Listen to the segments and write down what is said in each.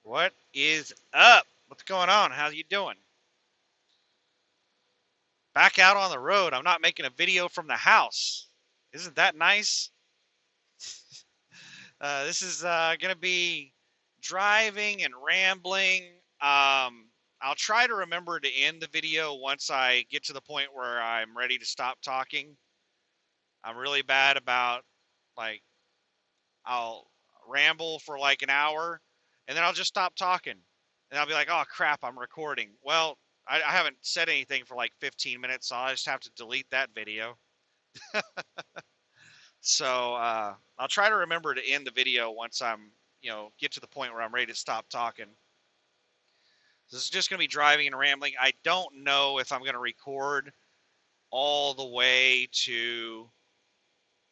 What is up? What's going on? How you doing? Back out on the road. I'm not making a video from the house. Isn't that nice? This is going to be driving and rambling. I'll try to remember to end the video once I get to the point where I'm ready to stop talking. I'm really bad about, like, I'll ramble for like an hour and then I'll just stop talking. And I'll be like, oh crap, I'm recording. Well, I haven't said anything for like 15 minutes, so I'll just have to delete that video. So I'll try to remember to end the video once get to the point where I'm ready to stop talking. This is just going to be driving and rambling. I don't know if I'm going to record all the way to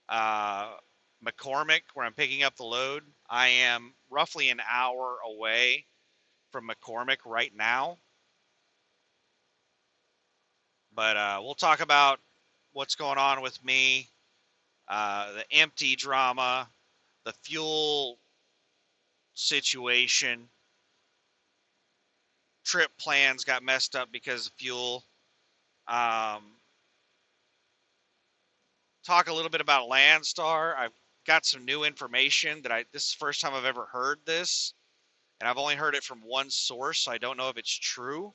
uh, McCormick, where I'm picking up the load. I am roughly an hour away from McCormick right now, but we'll talk about what's going on with me, the empty drama, the fuel situation. Trip plans got messed up because of fuel. Um, talk a little bit about Landstar. I've got some new information that this is the first time I've ever heard this, and I've only heard it from one source, so I don't know if it's true.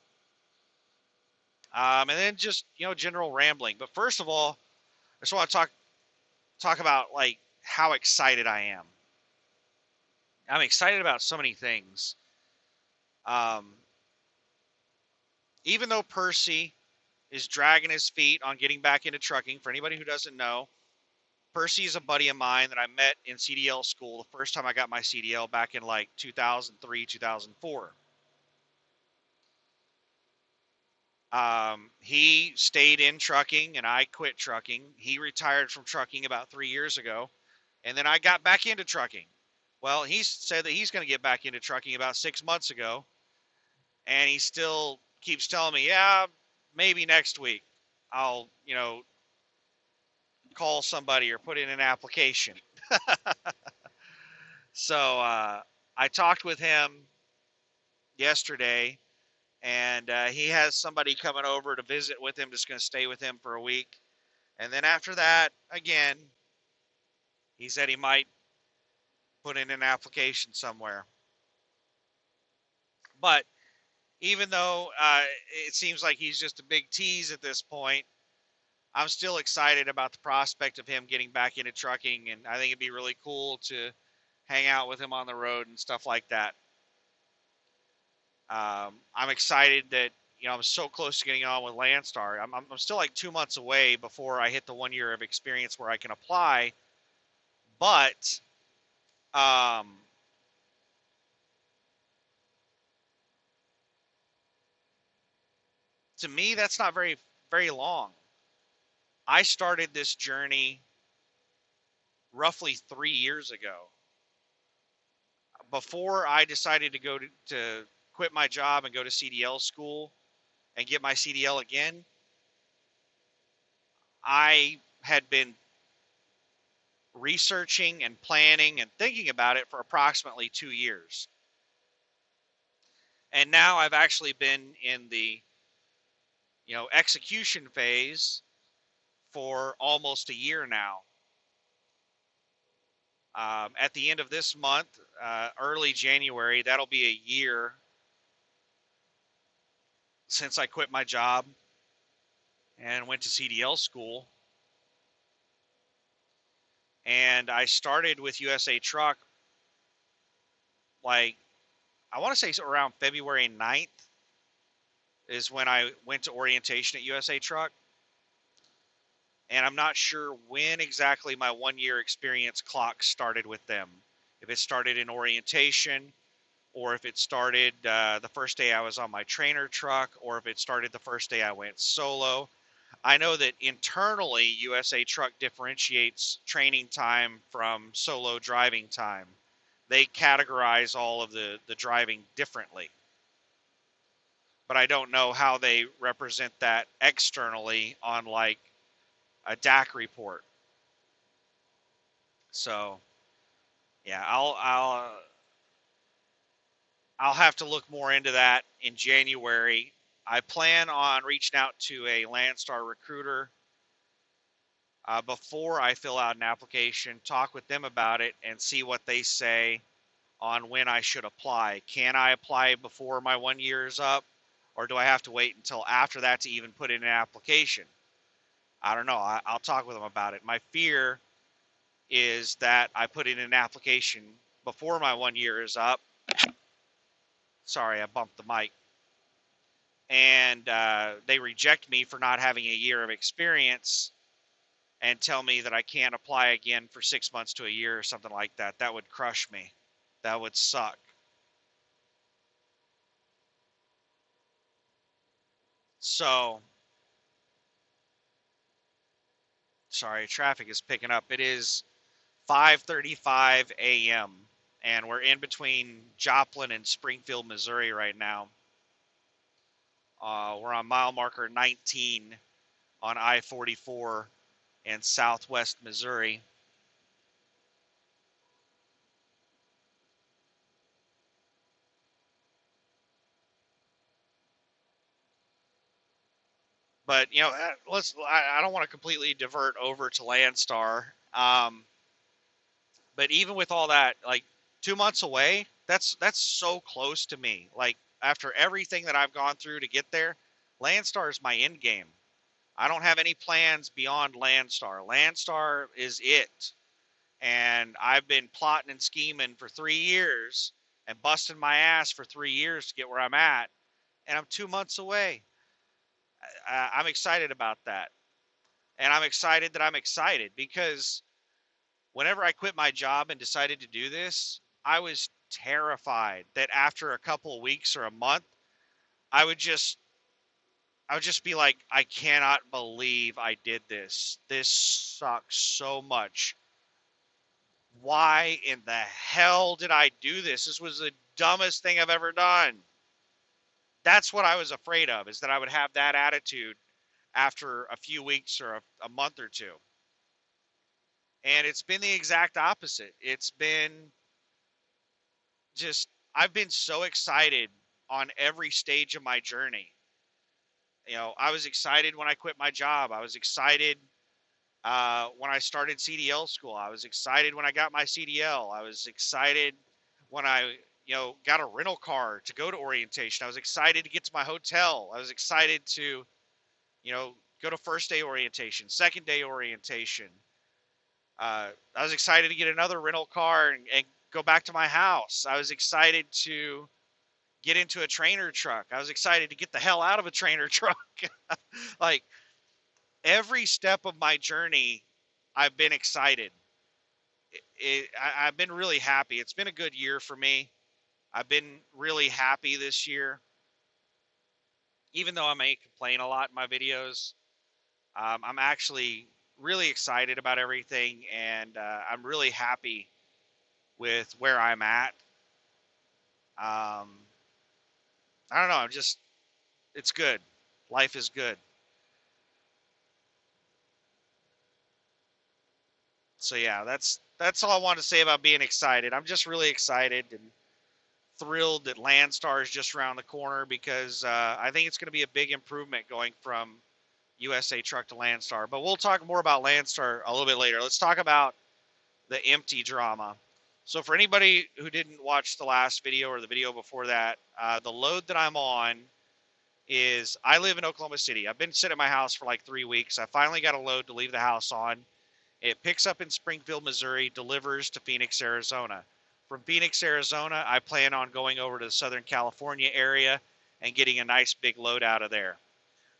And then just general rambling. But first of all, I just want to talk about like how excited I am. I'm excited about so many things. Um, even though Percy is dragging his feet on getting back into trucking, for anybody who doesn't know, Percy is a buddy of mine that I met in CDL school the first time I got my CDL back in like 2003, 2004. He stayed in trucking and I quit trucking. He retired from trucking about 3 years ago, and then I got back into trucking. Well, he said that he's going to get back into trucking about 6 months ago, and he still keeps telling me, yeah, maybe next week I'll, call somebody or put in an application. So I talked with him yesterday, and he has somebody coming over to visit with him, just going to stay with him for a week. And then after that, again, he said he might put in an application somewhere. But even though it seems like he's just a big tease at this point, I'm still excited about the prospect of him getting back into trucking, and I think it'd be really cool to hang out with him on the road and stuff like that. I'm excited that I'm so close to getting on with Landstar. I'm still like 2 months away before I hit the 1 year of experience where I can apply, but um, to me that's not very long. I started this journey roughly 3 years ago. Before I decided to go to quit my job and go to CDL school and get my CDL again, I had been researching and planning and thinking about it for approximately 2 years. And now I've actually been in the, execution phase for almost a year now. At the end of this month, early January, that'll be a year since I quit my job and went to CDL school. And I started with USA Truck, like, I want to say around February 9th is when I went to orientation at USA Truck. And I'm not sure when exactly my 1 year experience clock started with them. If it started in orientation, or if it started the first day I was on my trainer truck, or if it started the first day I went solo. I know that internally, USA Truck differentiates training time from solo driving time. They categorize all of the driving differently. But I don't know how they represent that externally on like a DAC report. So yeah, I'll have to look more into that in January. I plan on reaching out to a Landstar recruiter before I fill out an application, talk with them about it, and see what they say on when I should apply. Can I apply before my 1 year is up, or do I have to wait until after that to even put in an application? I don't know. I'll talk with them about it. My fear is that I put in an application before my 1 year is up. Sorry, I bumped the mic. And they reject me for not having a year of experience and tell me that I can't apply again for 6 months to a year or something like that. That would crush me. That would suck. So, sorry, traffic is picking up. It is 5:35 a.m. and we're in between Joplin and Springfield, Missouri right now. We're on mile marker 19 on I-44 in southwest Missouri. But I don't want to completely divert over to Landstar. But even with all that, like 2 months away, that's so close to me. Like after everything that I've gone through to get there, Landstar is my end game. I don't have any plans beyond Landstar. Landstar is it. And I've been plotting and scheming for 3 years and busting my ass for 3 years to get where I'm at. And I'm 2 months away. I'm excited about that. And I'm excited that I'm excited because whenever I quit my job and decided to do this, I was terrified that after a couple of weeks or a month, I would just I would just be like, I cannot believe I did this. This sucks so much. Why in the hell did I do this? This was the dumbest thing I've ever done. That's what I was afraid of, is that I would have that attitude after a few weeks or a month or two. And it's been the exact opposite. It's been just, I've been so excited on every stage of my journey. I was excited when I quit my job. I was excited when I started CDL school. I was excited when I got my CDL. I was excited when I, got a rental car to go to orientation. I was excited to get to my hotel. I was excited to, go to first day orientation, second day orientation. I was excited to get another rental car and go back to my house. I was excited to get into a trainer truck. I was excited to get the hell out of a trainer truck. Like every step of my journey, I've been excited. I've been really happy. It's been a good year for me. I've been really happy this year, even though I may complain a lot in my videos. I'm actually really excited about everything, and I'm really happy with where I'm at. Um, I don't know. It's good. Life is good. So yeah, that's all I want to say about being excited. I'm just really excited and thrilled that Landstar is just around the corner because I think it's going to be a big improvement going from USA Truck to Landstar. But we'll talk more about Landstar a little bit later. Let's talk about the empty drama. So for anybody who didn't watch the last video or the video before that, the load that I'm on is, I live in Oklahoma City. I've been sitting at my house for like 3 weeks. I finally got a load to leave the house on. It picks up in Springfield, Missouri, delivers to Phoenix, Arizona. From Phoenix, Arizona, I plan on going over to the Southern California area and getting a nice big load out of there.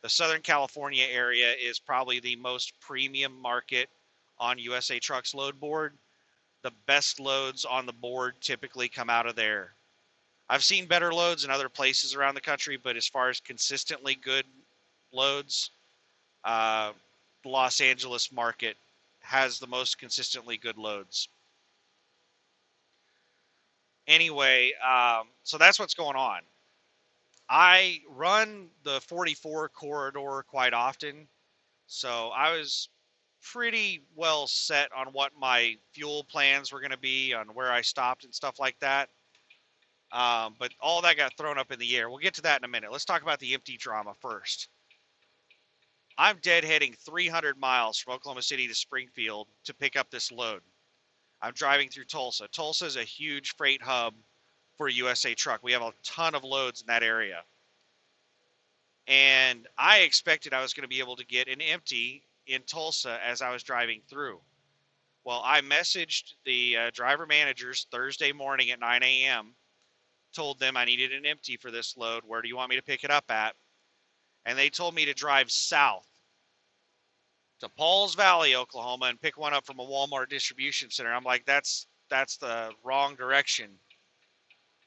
The Southern California area is probably the most premium market on USA Truck's load board. The best loads on the board typically come out of there. I've seen better loads in other places around the country, but as far as consistently good loads, the Los Angeles market has the most consistently good loads. Anyway, so that's what's going on. I run the 44 corridor quite often, so I was pretty well set on what my fuel plans were going to be, on where I stopped and stuff like that. But all that got thrown up in the air. We'll get to that in a minute. Let's talk about the empty drama first. I'm deadheading 300 miles from Oklahoma City to Springfield to pick up this load. I'm driving through Tulsa. Tulsa is a huge freight hub for USA Truck. We have a ton of loads in that area. And I expected I was going to be able to get an empty in Tulsa as I was driving through. Well, I messaged the driver managers Thursday morning at 9 a.m., told them I needed an empty for this load. Where do you want me to pick it up at? And they told me to drive south to Pauls Valley, Oklahoma, and pick one up from a Walmart distribution center. I'm like, that's the wrong direction.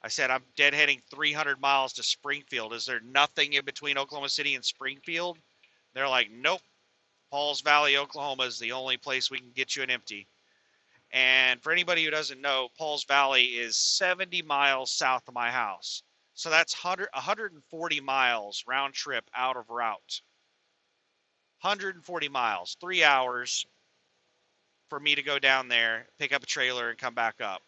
I said, I'm deadheading 300 miles to Springfield. Is there nothing in between Oklahoma City and Springfield? They're like, nope. Pauls Valley, Oklahoma is the only place we can get you an empty. And for anybody who doesn't know, Pauls Valley is 70 miles south of my house. So that's 140 miles round trip out of route. 140 miles, 3 hours for me to go down there, pick up a trailer, and come back up.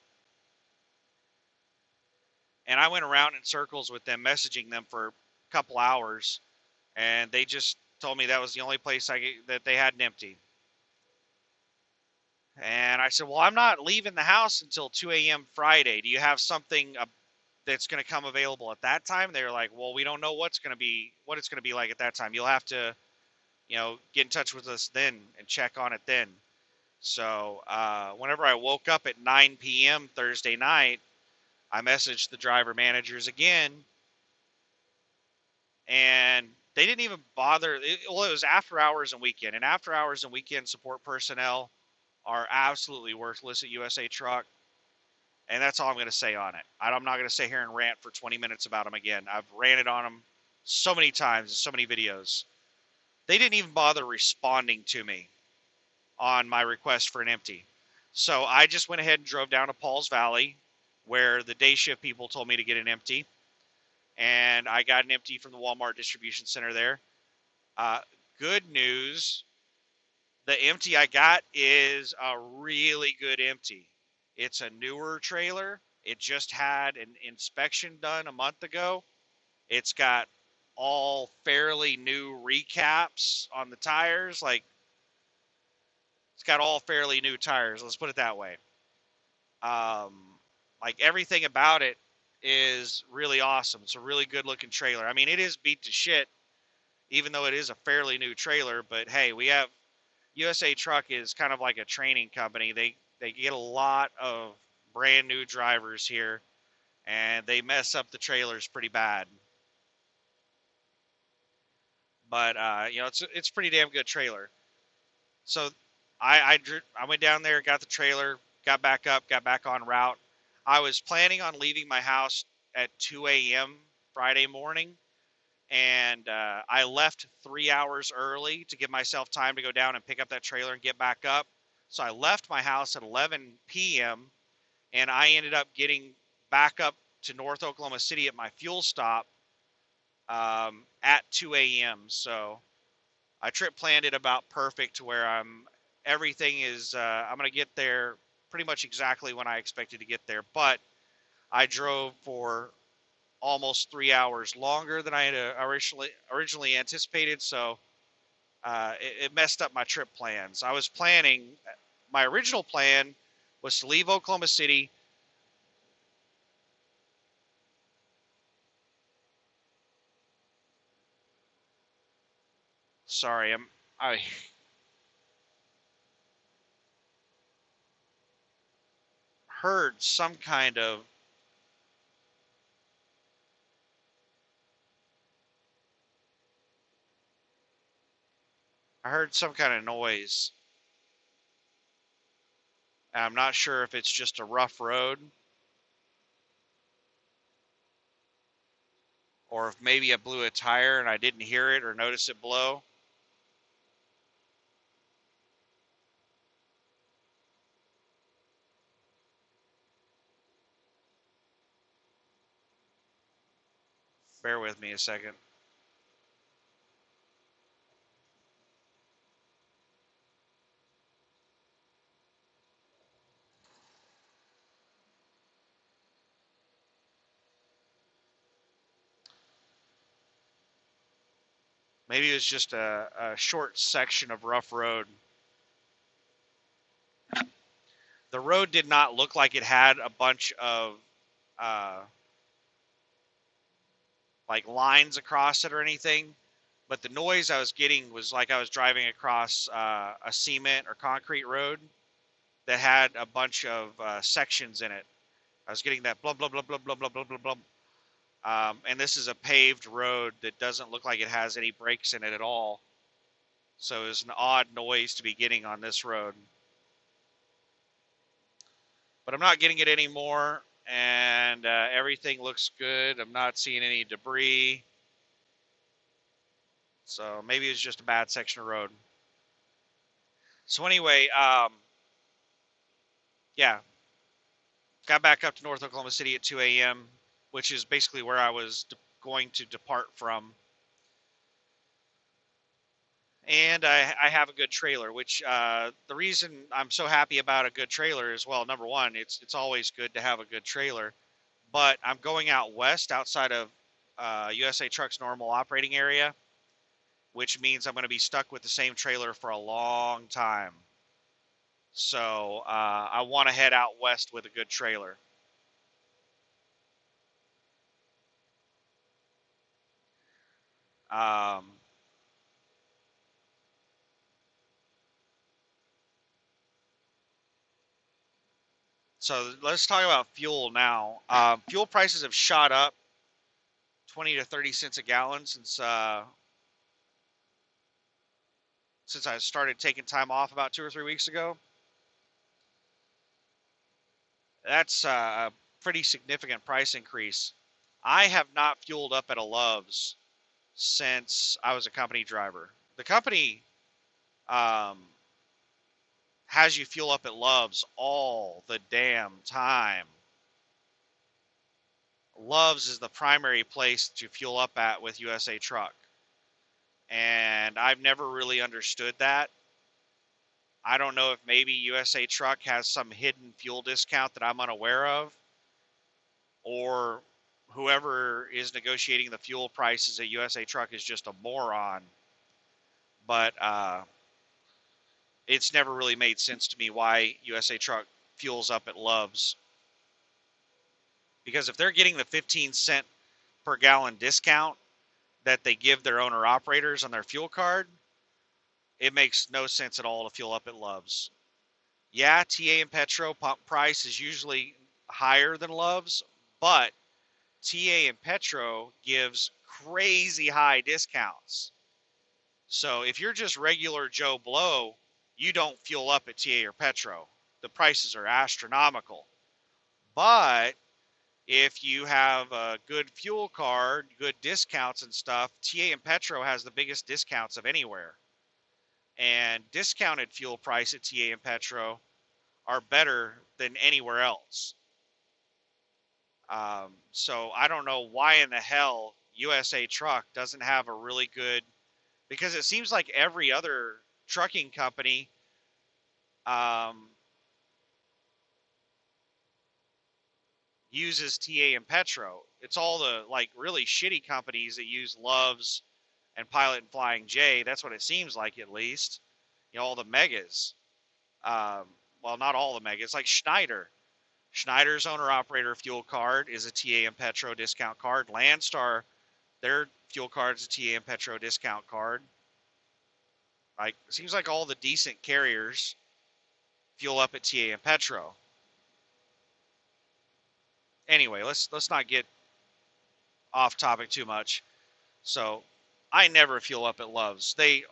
And I went around in circles with them, messaging them for a couple hours, and they just told me that was the only place that they had an empty. And I said, well, I'm not leaving the house until 2 a.m. Friday. Do you have something that's going to come available at that time? They were like, well, we don't know what it's going to be like at that time. You'll have to, get in touch with us then and check on it then. So whenever I woke up at 9 p.m. Thursday night, I messaged the driver managers again, and they didn't even bother. It was after hours and weekend, and after hours and weekend support personnel are absolutely worthless at USA Truck, and that's all I'm going to say on it. I'm not going to sit here and rant for 20 minutes about them again. I've ranted on them so many times in so many videos. They didn't even bother responding to me on my request for an empty. So I just went ahead and drove down to Pauls Valley, where the day shift people told me to get an empty, and I got an empty from the Walmart distribution center there. Good news, the empty I got is a really good empty. It's a newer trailer. It just had an inspection done a month ago. It's got all fairly new recaps on the tires. Like, it's got all fairly new tires. Let's put it that way. Like, everything about it is really awesome. It's a really good looking trailer. I mean, it is beat to shit, even though it is a fairly new trailer. But hey, we have USA Truck is kind of like a training company. They get a lot of brand new drivers here, and they mess up the trailers pretty bad. But it's a pretty damn good trailer. So I went down there, got the trailer, got back up, got back on route. I was planning on leaving my house at 2 a.m. Friday morning, and I left 3 hours early to give myself time to go down and pick up that trailer and get back up. So I left my house at 11 p.m., and I ended up getting back up to North Oklahoma City at my fuel stop at 2 a.m. So I trip planned it about perfect to where I'm going to get there pretty much exactly when I expected to get there. But I drove for almost 3 hours longer than I had originally anticipated. So it messed up my trip plans. My original plan was to leave Oklahoma City. Sorry, I heard some kind of noise. And I'm not sure if it's just a rough road or if maybe I blew a tire and I didn't hear it or notice it blow. Bear with me a second. Maybe it was just a short section of rough road. The road did not look like it had a bunch of uh, like lines across it or anything, but the noise I was getting was like I was driving across a cement or concrete road that had a bunch of sections in it. I was getting that blah blah blah blah blah blah blah blah blah. And this is a paved road that doesn't look like it has any brakes in it at all. So it's an odd noise to be getting on this road. But I'm not getting it anymore, and everything looks good. I'm not seeing any debris. So maybe it's just a bad section of road. So anyway, yeah, got back up to North Oklahoma City at 2 a.m., which is basically where I was going to depart from. And I have a good trailer, which the reason I'm so happy about a good trailer is, well, number one, it's always good to have a good trailer. But I'm going out west outside of USA Truck's normal operating area, which means I'm going to be stuck with the same trailer for a long time. So I want to head out west with a good trailer. Um, so let's talk about fuel now. Fuel prices have shot up 20 to 30 cents a gallon since I started taking time off about 2 or 3 weeks ago. That's a pretty significant price increase. I have not fueled up at a Love's since I was a company driver. The company um, has you fuel up at Love's all the damn time. Love's is the primary place to fuel up at with USA Truck. And I've never really understood that. I don't know if maybe USA Truck has some hidden fuel discount that I'm unaware of, or whoever is negotiating the fuel prices at USA Truck is just a moron. But it's never really made sense to me why USA Truck fuels up at Love's. Because if they're getting the 15-cent per gallon discount that they give their owner operators on their fuel card, it makes no sense at all to fuel up at Love's. Yeah, TA and Petro pump price is usually higher than Love's, but TA and Petro gives crazy high discounts. So if you're just regular Joe Blow, you don't fuel up at TA or Petro. The prices are astronomical. But if you have a good fuel card, good discounts and stuff, TA and Petro has the biggest discounts of anywhere. And discounted fuel price at TA and Petro are better than anywhere else. So I don't know why in the hell USA Truck doesn't have a really good, because it seems like every other trucking company um, uses TA and Petro. It's all the like really shitty companies that use Love's and Pilot and Flying J. That's what it seems like, at least. You know, all the megas. Um, well, not all the megas. Like Schneider. Schneider's owner operator fuel card is a TA and Petro discount card. Landstar, their fuel card is a TA and Petro discount card. Like, it seems like all the decent carriers fuel up at TA and Petro. Anyway, let's not get off topic too much. So, I never fuel up at Love's. They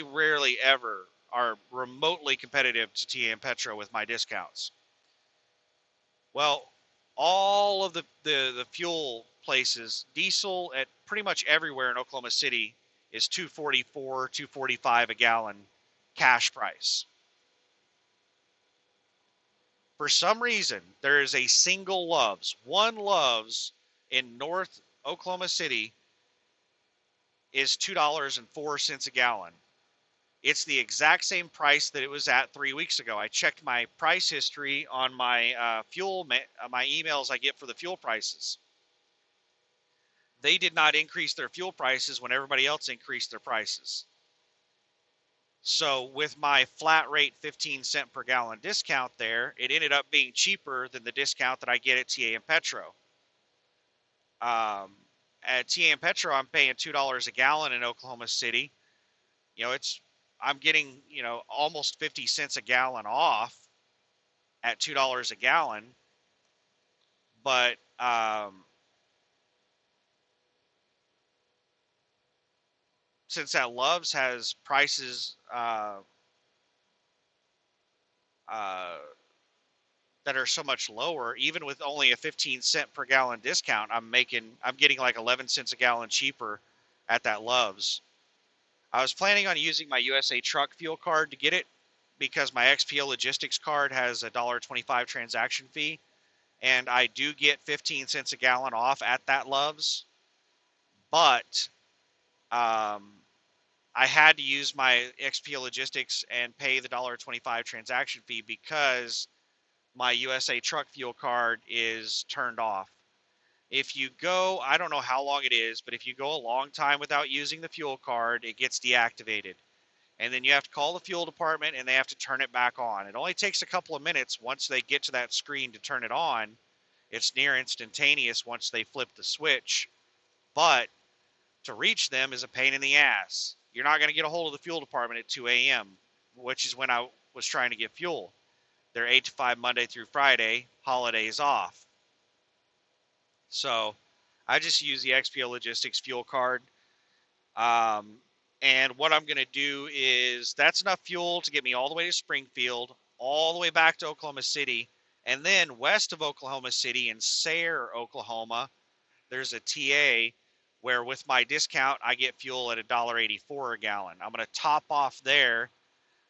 rarely ever are remotely competitive to TA and Petro with my discounts. Well, all of the fuel places, diesel at pretty much everywhere in Oklahoma City is $2.44, $2.45 a gallon cash price. For some reason, there is a single Love's, one Love's in North Oklahoma City is $2.04 a gallon. It's the exact same price that it was at 3 weeks ago. I checked my price history on my my emails I get for the fuel prices. they did not increase their fuel prices when everybody else increased their prices. So with my flat rate 15 cent per gallon discount there, it ended up being cheaper than the discount that I get at TA and Petro. Um, at TA and Petro, I'm paying $2 a gallon in Oklahoma City. You know, I'm getting, almost 50 cents a gallon off at $2 a gallon. But since that Love's has prices uh, that are so much lower, even with only a 15 cent per gallon discount, I'm getting like 11 cents a gallon cheaper at that Love's. I was planning on using my USA Truck fuel card to get it because my XPO Logistics card has a $1.25 transaction fee, and I do get 15 cents a gallon off at that Love's. But um, I had to use my XPO Logistics and pay the $1.25 transaction fee because my USA Truck fuel card is turned off. If you go, I don't know how long it is, but if you go a long time without using the fuel card, it gets deactivated. And then you have to call the fuel department and they have to turn it back on. It only takes a couple of minutes once they get to that screen to turn it on. It's near instantaneous once they flip the switch. But to reach them is a pain in the ass. You're not going to get a hold of the fuel department at 2 a.m., which is when I was trying to get fuel. They're 8 to 5 Monday through Friday, holidays off. So I just use the XPO Logistics fuel card. Um, and what I'm going to do is that's enough fuel to get me all the way to Springfield, all the way back to Oklahoma City. And then west of Oklahoma City in Sayre, Oklahoma, there's a TA where with my discount, I get fuel at $1.84 a gallon. I'm going to top off there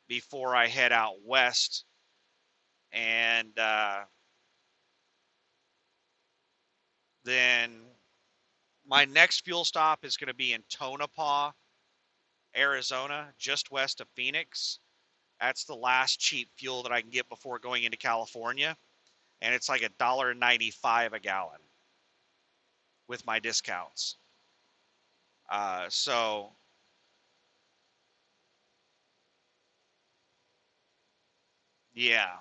before I head out west. And then my next fuel stop is going to be in Tonopah, Arizona, just west of Phoenix. That's the last cheap fuel that I can get before going into California. And it's like $1.95 a gallon with my discounts. So yeah,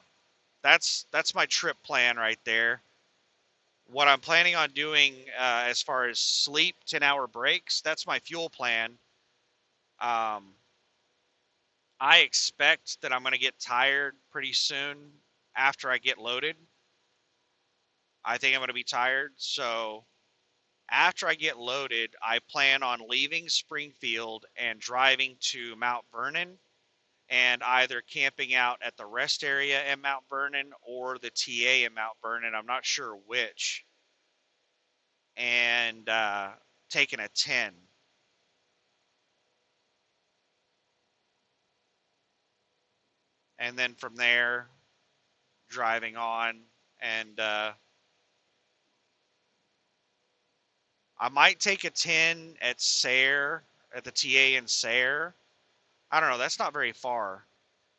that's my trip plan right there. What I'm planning on doing as far as sleep, 10-hour breaks, that's my fuel plan. Um, I expect that I'm going to get tired pretty soon after I get loaded. I think I'm going to be tired. So after I get loaded, I plan on leaving Springfield and driving to Mount Vernon and either camping out at the rest area in Mount Vernon or the TA in Mount Vernon. I'm not sure which. And taking a 10. And then from there, driving on. And I might take a 10 at Sayre, at the TA in Sayre. I don't know. That's not very far.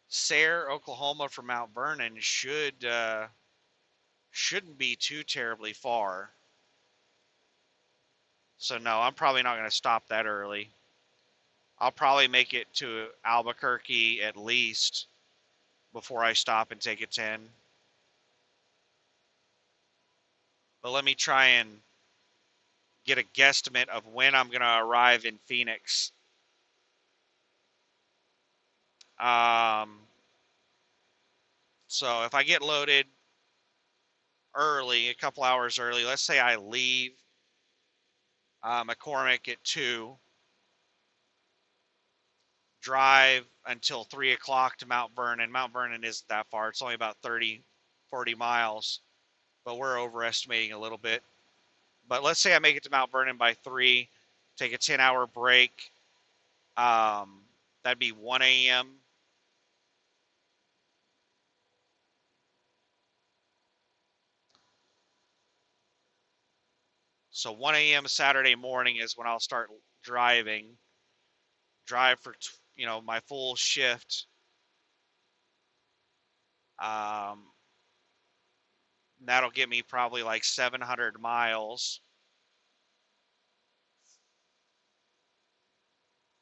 Sayre, Oklahoma from Mount Vernon shouldn't be too terribly far. So no, I'm probably not going to stop that early. I'll probably make it to Albuquerque at least before I stop and take a 10. But let me try and get a guesstimate of when I'm going to arrive in Phoenix. Um, so if I get loaded early, a couple hours early, let's say I leave McCormick at 2, drive until 3 o'clock to Mount Vernon. Mount Vernon isn't that far. It's only about 30, 40 miles, but we're overestimating a little bit. But let's say I make it to Mount Vernon by 3, take a 10-hour break. That'd be 1 a.m. So 1 a.m. Saturday morning is when I'll start driving. Drive for my full shift. Um, that'll get me probably like 700 miles.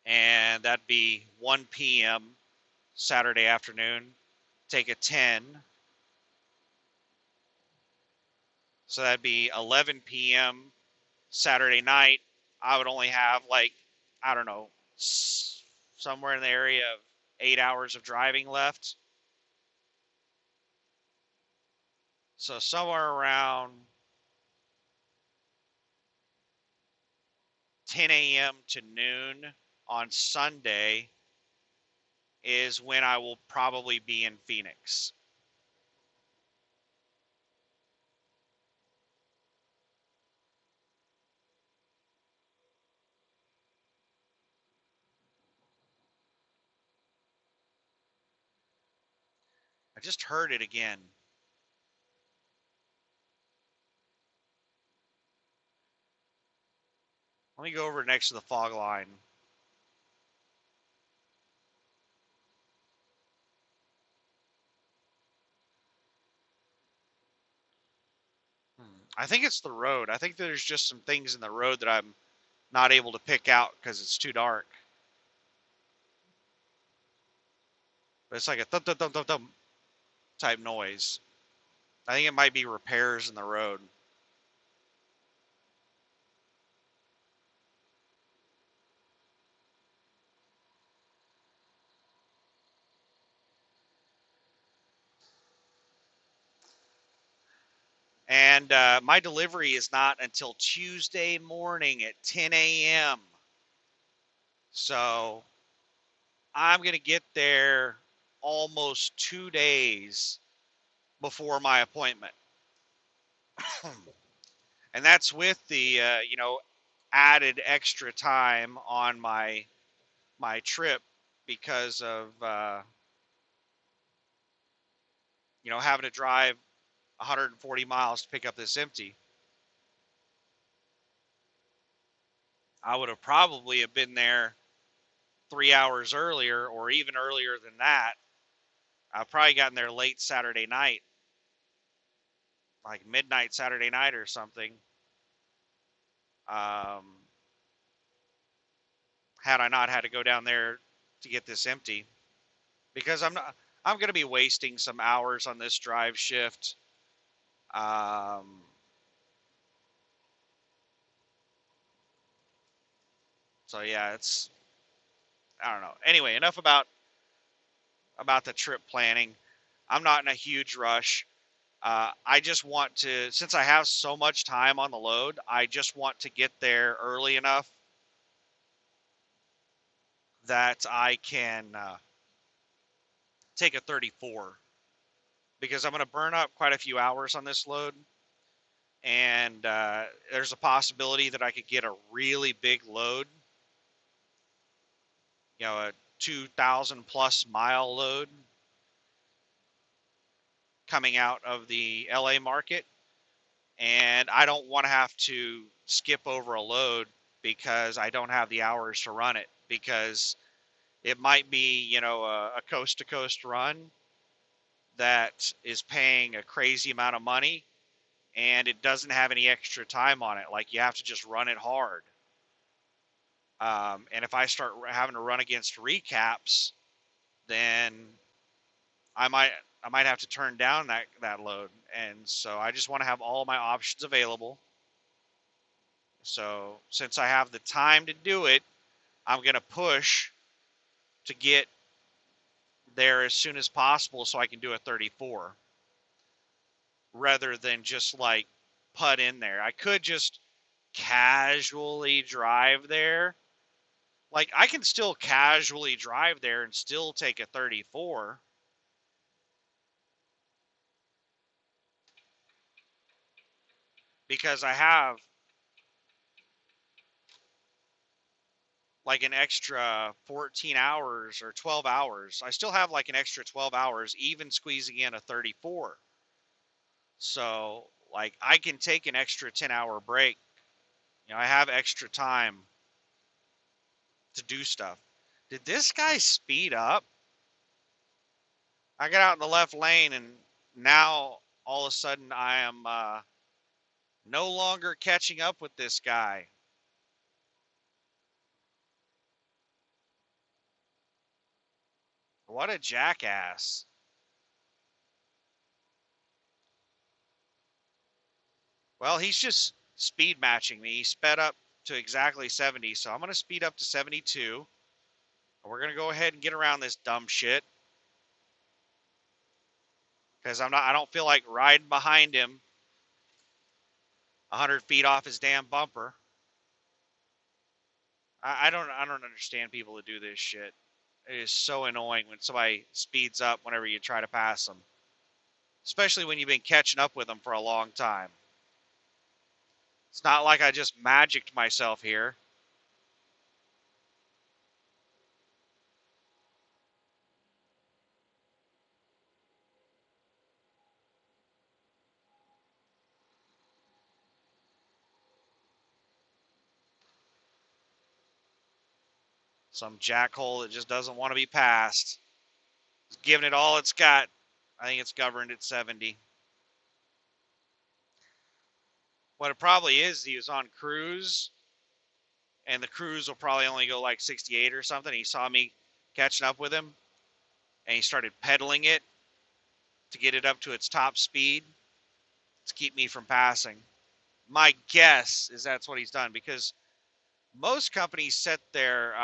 and that'd be 1 p.m. Saturday afternoon. Take a 10, so that'd be 11 p.m. Saturday night. I would only have like, I don't know, somewhere in the area of 8 hours of driving left. So somewhere around 10 a.m. to noon on Sunday is when I will probably be in Phoenix. I just heard it again. Let me go over next to the fog line. I think it's the road. I think there's just some things in the road that I'm not able to pick out because it's too dark. But it's like a thump, thump, thump, thump, thump type noise. I think it might be repairs in the road. And my delivery is not until Tuesday morning at 10 a.m. So I'm going to get there almost 2 days before my appointment. And that's with the, added extra time on my trip because of, having to drive 140 miles to pick up this empty. I would have probably have been there 3 hours earlier or even earlier than that. I've probably gotten there late Saturday night, like midnight Saturday night or something. Um, had I not had to go down there to get this empty, because I'm going to be wasting some hours on this drive shift. Um, so yeah, I don't know. Anyway, enough about the trip planning. I'm not in a huge rush. I just want to, since I have so much time on the load, I just want to get there early enough that I can take a 34, because I'm going to burn up quite a few hours on this load. And there's a possibility that I could get a really big load, a 2,000 plus mile load coming out of the LA market. And I don't want to have to skip over a load because I don't have the hours to run it, because it might be, a coast to coast run that is paying a crazy amount of money and it doesn't have any extra time on it. Like, you have to just run it hard. And if I start having to run against recaps, then I might I might have to turn down that load. And so I just want to have all my options available. So since I have the time to do it, I'm going to push to get there as soon as possible so I can do a 34 rather than just like put in there. I could just casually drive there. Like, I can still casually drive there and still take a 34 because I have like an extra 14 hours or 12 hours. I still have like an extra 12 hours, even squeezing in a 34. So, like, I can take an extra 10-hour break. I have extra time to do stuff. Did this guy speed up? I got out in the left lane, and now all of a sudden I am no longer catching up with this guy. What a jackass. Well, he's just speed matching me. He sped up to exactly 70, so I'm going to speed up to 72. And we're going to go ahead and get around this dumb shit. Because I don't feel like riding behind him 100 feet off his damn bumper. I don't understand people who do this shit. It is so annoying when somebody speeds up whenever you try to pass them. Especially when you've been catching up with them for a long time. It's not like I just magicked myself here. Some jackhole that just doesn't want to be passed. It's giving it all it's got. I think it's governed at 70. What it probably is, he was on cruise, and the cruise will probably only go like 68 or something. He saw me catching up with him, and he started pedaling it to get it up to its top speed to keep me from passing. My guess is that's what he's done, because most companies set their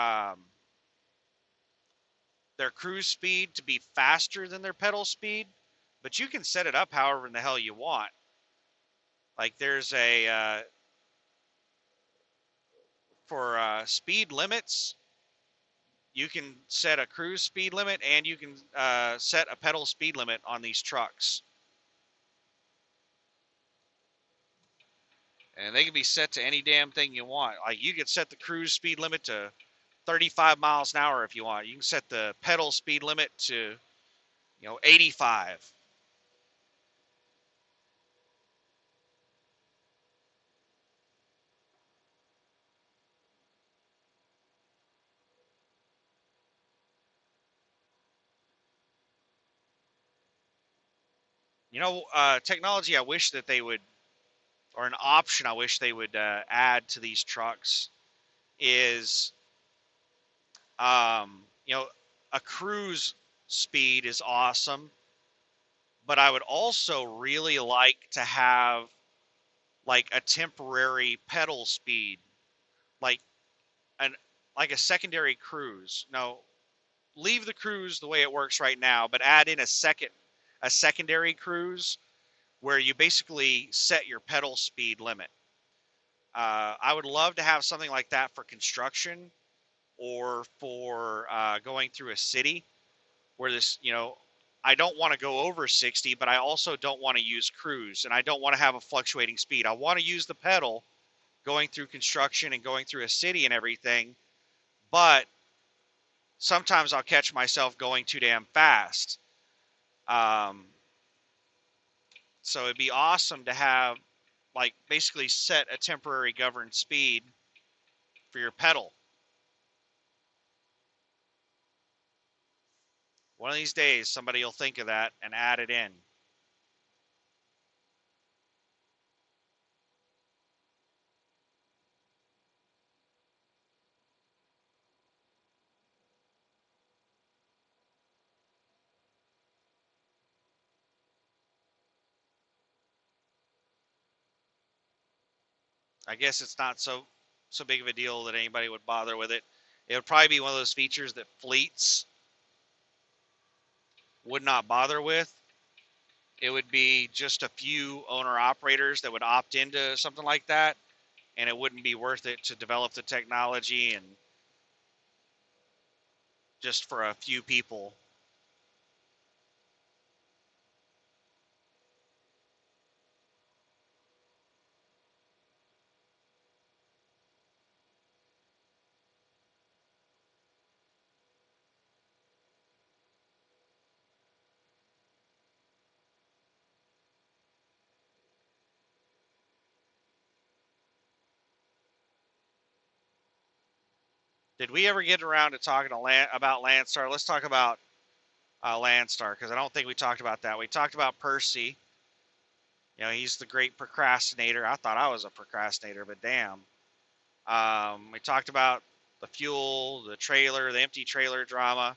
cruise speed to be faster than their pedal speed, but you can set it up however in the hell you want. Like there's for speed limits, you can set a cruise speed limit and you can set a pedal speed limit on these trucks. And they can be set to any damn thing you want. Like you could set the cruise speed limit to 35 miles an hour if you want. You can set the pedal speed limit to, 85. Technology I wish that they would, or an option I wish they would add to these trucks is, you know, a cruise speed is awesome, but I would also really like to have like a temporary pedal speed, like an like a secondary cruise. No, leave the cruise the way it works right now, but add in a secondary cruise where you basically set your pedal speed limit. I would love to have something like that for construction or for going through a city where I don't want to go over 60, but I also don't want to use cruise, and I don't want to have a fluctuating speed. I want to use the pedal going through construction and going through a city and everything, but sometimes I'll catch myself going too damn fast. Um, so it'd be awesome to have, like, basically set a temporary governed speed for your pedal. One of these days, somebody will think of that and add it in. I guess it's not so big of a deal that anybody would bother with it. It would probably be one of those features that fleets would not bother with. It would be just a few owner operators that would opt into something like that, and it wouldn't be worth it to develop the technology and just for a few people. Did we ever get around to talking about Landstar? Let's talk about Landstar, because I don't think we talked about that. We talked about Percy. He's the great procrastinator. I thought I was a procrastinator, but damn. We talked about the fuel, the trailer, the empty trailer drama.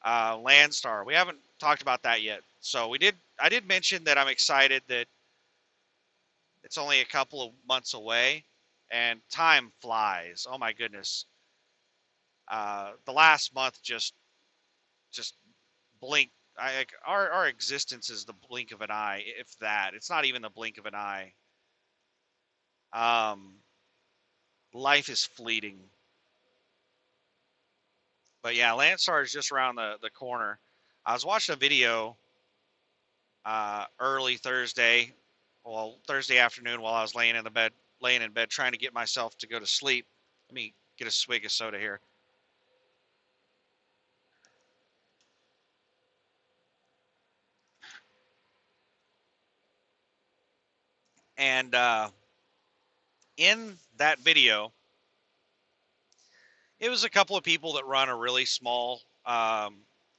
Landstar. We haven't talked about that yet. So I did mention that I'm excited that it's only a couple of months away, and time flies. Oh my goodness. The last month just blink. Our existence is the blink of an eye, if that. It's not even the blink of an eye. Um, Life is fleeting. But yeah, Landstar is just around the corner. I was watching a video early Thursday, well Thursday afternoon while I was laying in bed trying to get myself to go to sleep. Let me get a swig of soda here. And in that video, it was a couple of people that run a really small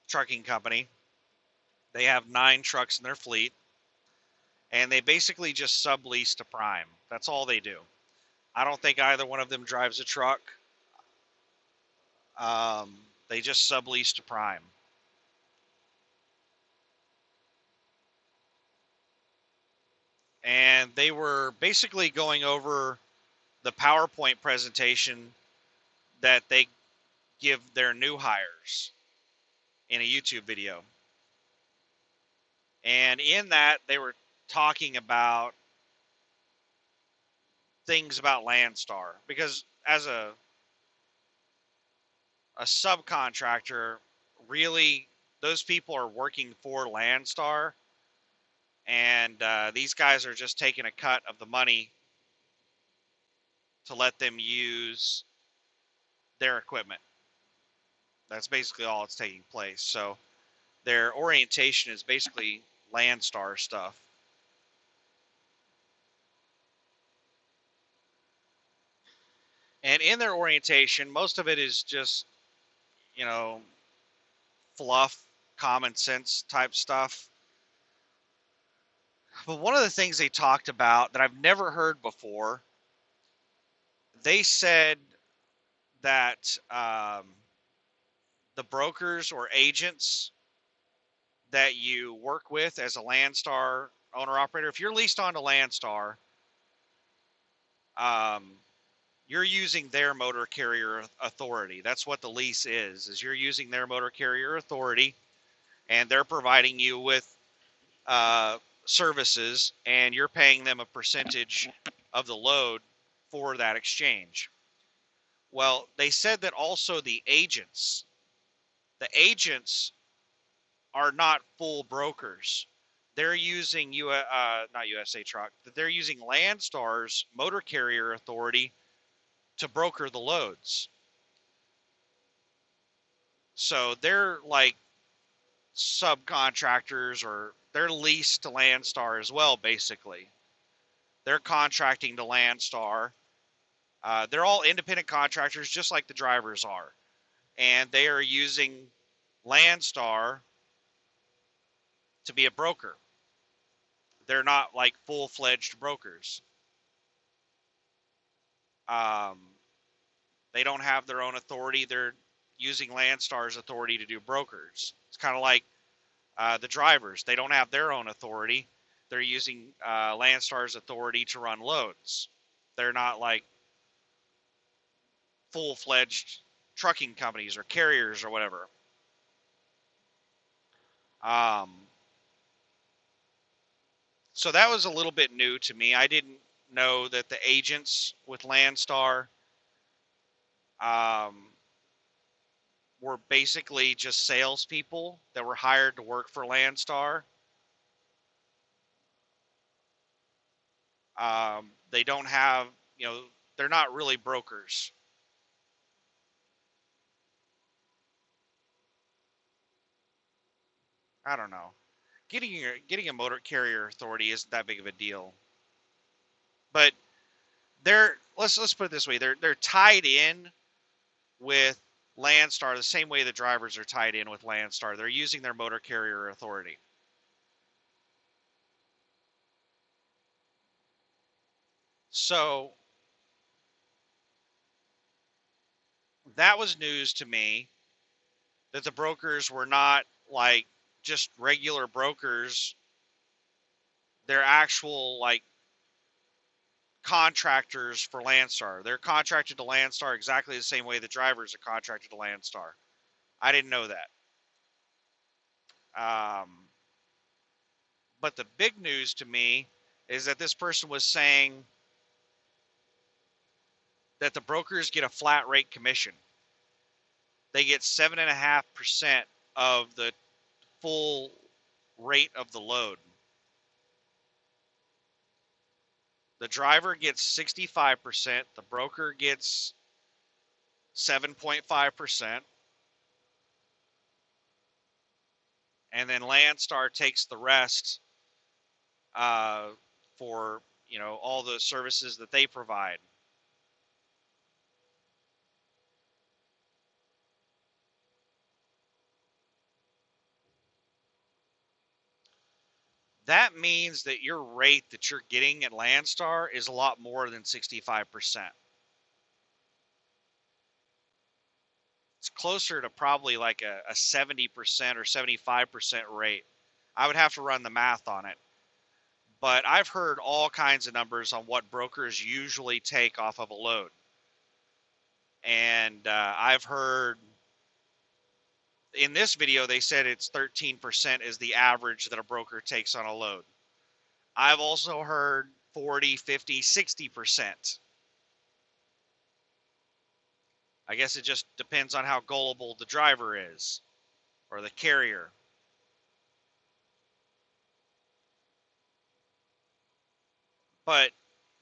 trucking company. They have 9 trucks in their fleet, and they basically just sublease to Prime. That's all they do. I don't think either one of them drives a truck. They just sublease to Prime. And they were basically going over the PowerPoint presentation that they give their new hires in a YouTube video. And in that, they were talking about things about Landstar because as a subcontractor, really those people are working for Landstar, and these guys are just taking a cut of the money to let them use their equipment. That's basically all that's taking place. So their orientation is basically Landstar stuff. And in their orientation, most of it is just, you know, fluff, common sense type stuff. But one of the things they talked about that I've never heard before, they said that the brokers or agents that you work with as a Landstar owner operator, if you're leased on to Landstar, um, you're using their motor carrier authority. That's what the lease is you're using their motor carrier authority, and they're providing you with uh, services, and you're paying them a percentage of the load for that exchange. Well, they said that also the agents are not full brokers. They're using not USA Truck. They're using Landstar's motor carrier authority to broker the loads. So they're like subcontractors, or they're leased to Landstar as well. Basically, they're contracting to Landstar. They're all independent contractors, just like the drivers are, and they are using Landstar to be a broker. They're not like full-fledged brokers. Um, they don't have their own authority. They're using Landstar's authority to do brokers. It's kind of like the drivers. They don't have their own authority. They're using Landstar's authority to run loads. They're not like full-fledged trucking companies or carriers or whatever. Um, so that was a little bit new to me. I didn't know that the agents with Landstar um, were basically just salespeople that were hired to work for Landstar. They don't have, they're not really brokers. I don't know. Getting a motor carrier authority isn't that big of a deal. But let's put it this way. They're tied in with Landstar the same way the drivers are tied in with Landstar. They're using their motor carrier authority. So that was news to me. that the brokers were not like just regular brokers. They're actual like contractors for Landstar. They're contracted to Landstar exactly the same way the drivers are contracted to Landstar. I didn't know that. But the big news to me is that this person was saying that the brokers get a flat rate commission. They get 7.5% of the full rate of the load. The driver gets 65%, the broker gets 7.5%, and then Landstar takes the rest uh, for all the services that they provide. That means that your rate that you're getting at Landstar is a lot more than 65%. It's closer to probably like a 70% or 75% rate. I would have to run the math on it. But I've heard all kinds of numbers on what brokers usually take off of a load. And I've heard in this video, they said it's 13% is the average that a broker takes on a load. I've also heard 40, 50, 60%. I guess it just depends on how gullible the driver is or the carrier. But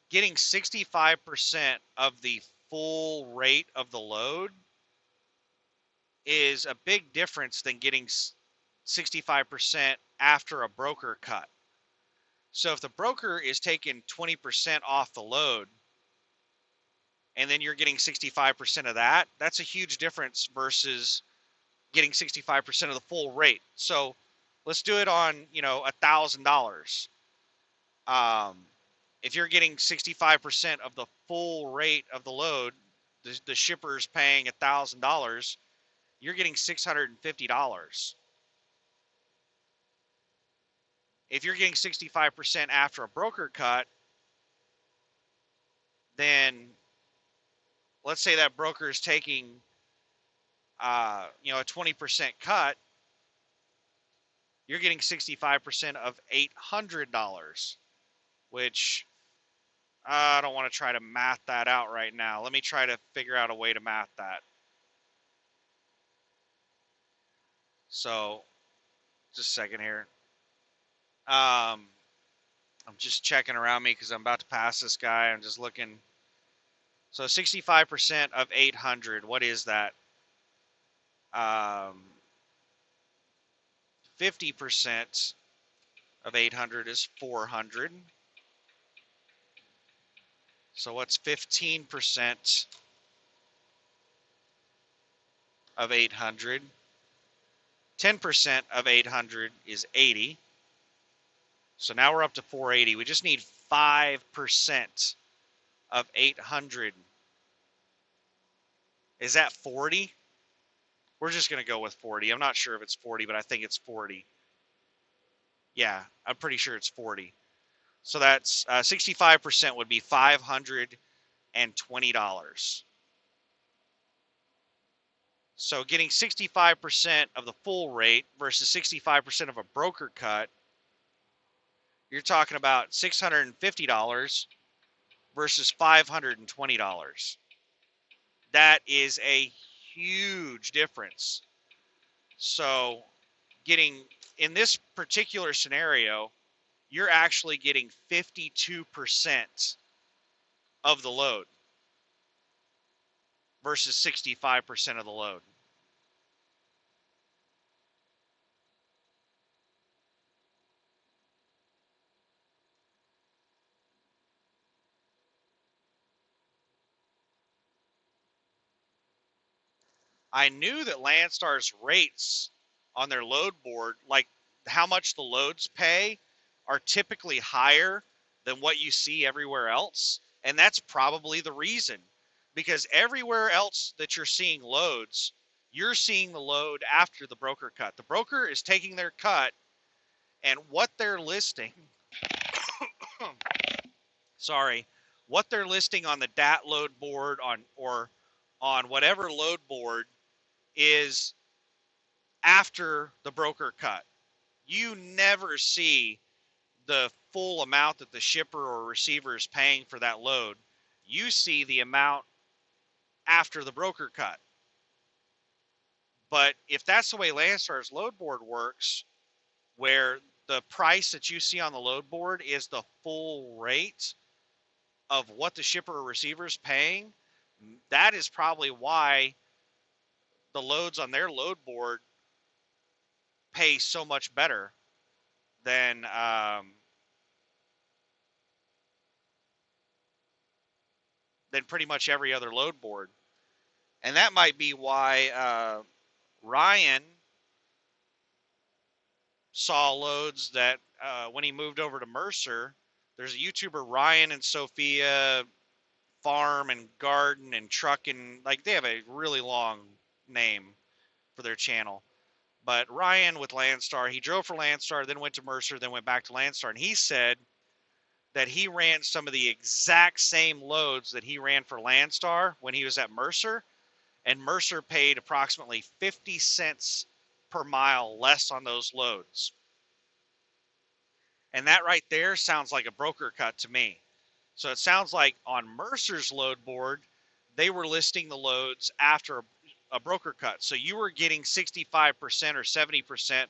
getting 65% of the full rate of the load is a big difference than getting 65% after a broker cut. So if the broker is taking 20% off the load and then you're getting 65% of that, that's a huge difference versus getting 65% of the full rate. So let's do it on, $1,000. If you're getting 65% of the full rate of the load, the shipper's paying $1,000, you're getting $650. If you're getting 65% after a broker cut, then let's say that broker is taking, a 20% cut, you're getting 65% of $800, which I don't want to try to math that out right now. Let me try to figure out a way to math that. So, just a second here. I'm just checking around me because I'm about to pass this guy. I'm just looking. So 65% of 800, what is that? 50% of 800 is 400. So what's 15% of 800? 10% of 800 is 80. So now we're up to 480. We just need 5% of 800. Is that 40? We're just going to go with 40. I'm not sure if it's 40, but I think it's 40. Yeah, I'm pretty sure it's 40. So that's 65% would be $520. So getting 65% of the full rate versus 65% of a broker cut, you're talking about $650 versus $520. That is a huge difference. So getting, in this particular scenario, you're actually getting 52% of the load versus 65% of the load. I knew that Landstar's rates on their load board, like how much the loads pay, are typically higher than what you see everywhere else. And that's probably the reason. Because everywhere else that you're seeing loads, You're seeing the load after the broker cut. The broker is taking their cut, and what they're listing, sorry, what they're listing on the DAT load board or on whatever load board is after the broker cut. You never see the full amount that the shipper or receiver is paying for that load. You see the amount after the broker cut. But if that's the way Landstar's load board works, where the price that you see on the load board is the full rate of what the shipper or receiver is paying, that is probably why the loads on their load board pay so much better than pretty much every other load board. And that might be why Ryan saw loads that when he moved over to Mercer, there's a YouTuber, Ryan and Sophia Farm and Garden and Truck, and like they have a really long name for their channel. But Ryan with Landstar, he drove for Landstar, then went to Mercer, then went back to Landstar, and he said that he ran some of the exact same loads that he ran for Landstar when he was at Mercer, and Mercer paid approximately 50 cents per mile less on those loads. And that right there sounds like a broker cut to me. So it sounds like on Mercer's load board, they were listing the loads after a broker cut. So you were getting 65% or 70%.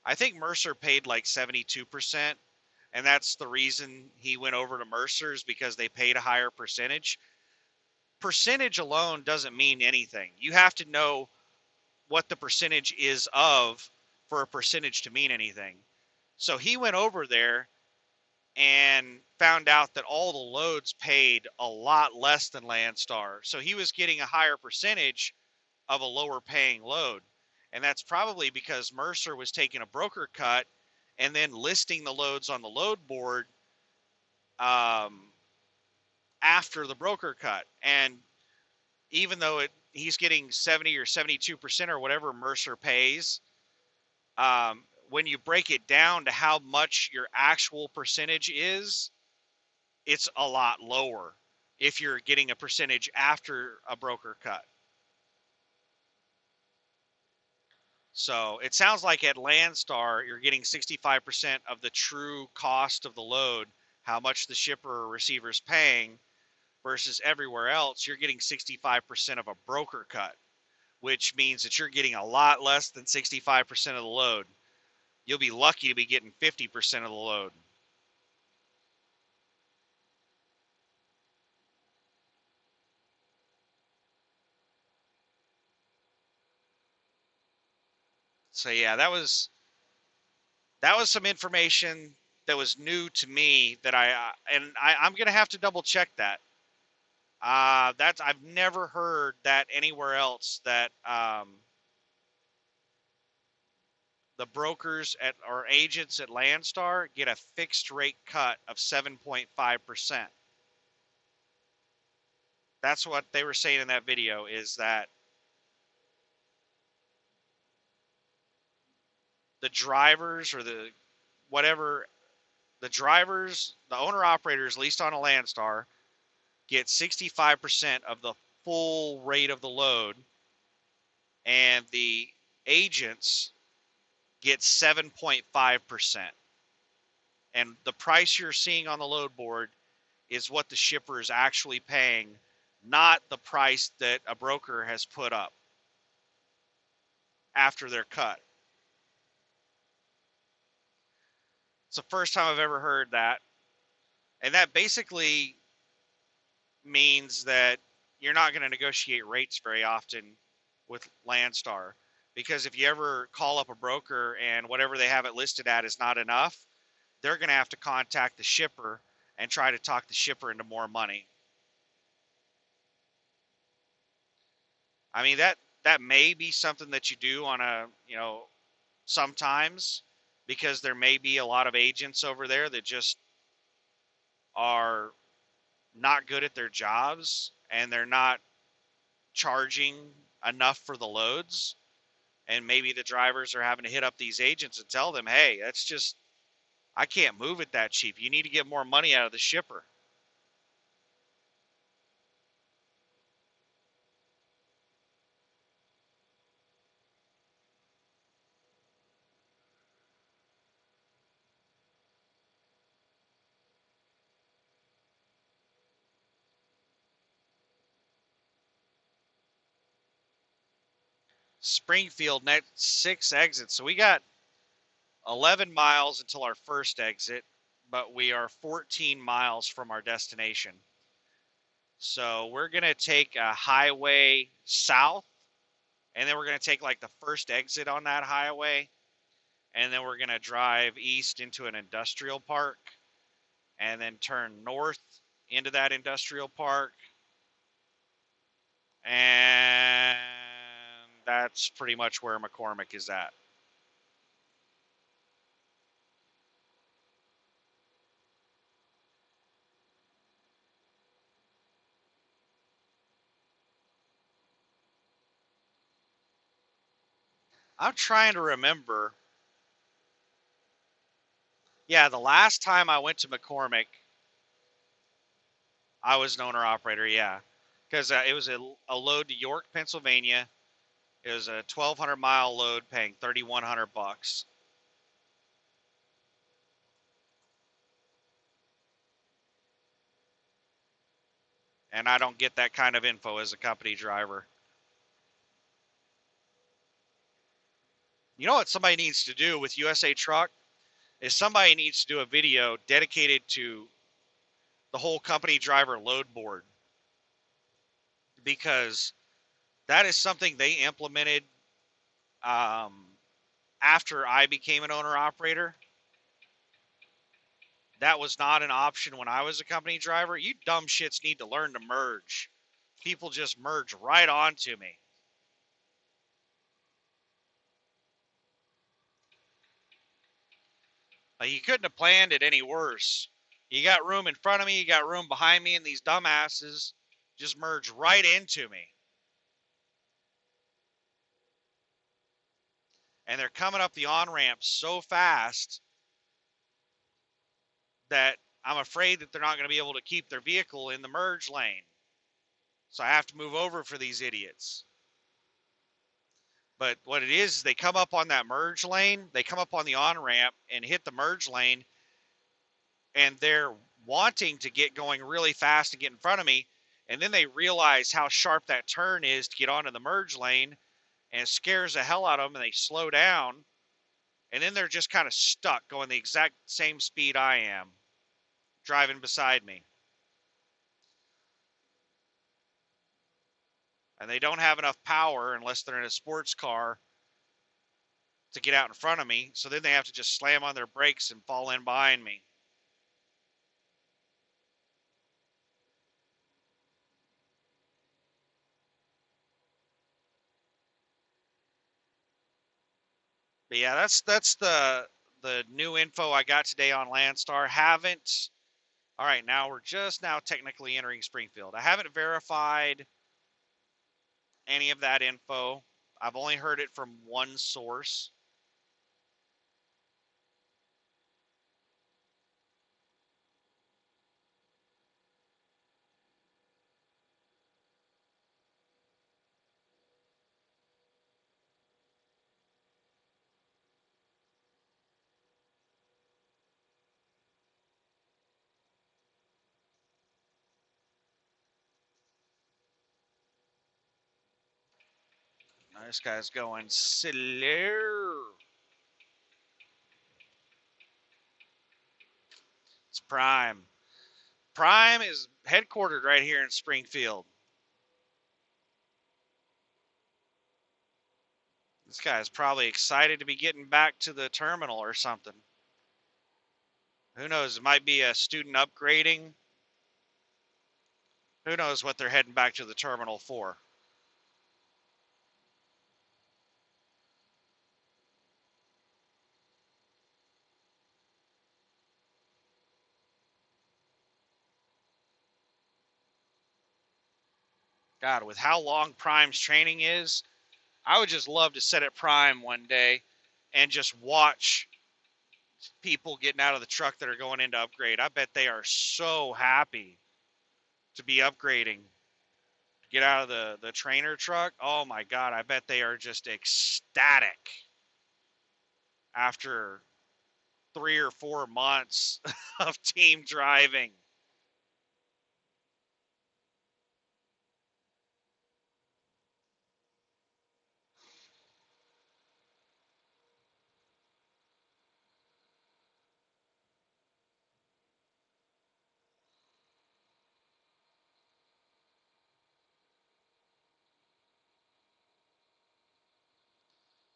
I think Mercer paid like 72%. And that's the reason he went over to Mercer's, because they paid a higher percentage. Percentage alone doesn't mean anything. You have to know what the percentage is of for a percentage to mean anything. So he went over there and found out that all the loads paid a lot less than Landstar. So he was getting a higher percentage of a lower paying load. And that's probably because Mercer was taking a broker cut and then listing the loads on the load board after the broker cut. And even though he's getting 70 or 72% or whatever Mercer pays, when you break it down to how much your actual percentage is, it's a lot lower if you're getting a percentage after a broker cut. So it sounds like at Landstar, you're getting 65% of the true cost of the load, how much the shipper or receiver is paying, versus everywhere else, you're getting 65% of a broker cut, which means that you're getting a lot less than 65% of the load. You'll be lucky to be getting 50% of the load. So yeah, that was some information that was new to me that I'm gonna have to double check that. That's I've never heard that anywhere else, that the brokers at or agents at Landstar get a fixed rate cut of 7.5%. That's what they were saying in that video, is that the drivers or the whatever the drivers, the owner operators leased on a Landstar get 65% of the full rate of the load, and the agents get 7.5%. And the price you're seeing on the load board is what the shipper is actually paying, not the price that a broker has put up after their cut. It's the first time I've ever heard that. And that basically means that you're not going to negotiate rates very often with Landstar, because if you ever call up a broker and whatever they have it listed at is not enough, they're going to have to contact the shipper and try to talk the shipper into more money. I mean, that may be something that you do on a, sometimes, because there may be a lot of agents over there that just are not good at their jobs, and they're not charging enough for the loads. And maybe the drivers are having to hit up these agents and tell them, hey, that's just, I can't move it that cheap. You need to get more money out of the shipper. Springfield, next 6 exits. So we got 11 miles until our first exit, but we are 14 miles from our destination. So we're going to take a highway south, and then we're going to take like the first exit on that highway, and then we're going to drive east into an industrial park, and then turn north into that industrial park. And that's pretty much where McCormick is at. I'm trying to remember. Yeah, the last time I went to McCormick, I was an owner operator. Yeah, because it was a load to York, Pennsylvania. It was a 1,200-mile load, paying $3,100. And I don't get that kind of info as a company driver. You know what somebody needs to do with USA Truck is somebody needs to do a video dedicated to the whole company driver load board, because that is something they implemented um, after I became an owner operator. That was not an option when I was a company driver. You dumb shits need to learn to merge. People just merge right onto me. You couldn't have planned it any worse. You got room in front of me, you got room behind me, and these dumbasses just merge right into me. And they're coming up the on-ramp so fast that I'm afraid that they're not going to be able to keep their vehicle in the merge lane. So I have to move over for these idiots. But what it is, they come up on that merge lane, they come up on the on-ramp and hit the merge lane, and they're wanting to get going really fast and get in front of me, and then they realize how sharp that turn is to get onto the merge lane, and it scares the hell out of them, and they slow down, and then they're just kind of stuck going the exact same speed I am, driving beside me. And they don't have enough power unless they're in a sports car to get out in front of me, so then they have to just slam on their brakes and fall in behind me. But yeah, that's the new info I got today on Landstar. Haven't All right, now we're just now technically entering Springfield. I haven't verified any of that info. I've only heard it from one source. This guy's going slow. It's Prime. Prime is headquartered right here in Springfield. This guy's probably excited to be getting back to the terminal or something. Who knows? It might be a student upgrading. Who knows what they're heading back to the terminal for? God, with how long Prime's training is, I would just love to sit at Prime one day and just watch people getting out of the truck that are going into upgrade. I bet they are so happy to be upgrading. Get out of the trainer truck. Oh my God, I bet they are just ecstatic after 3 or 4 months of team driving.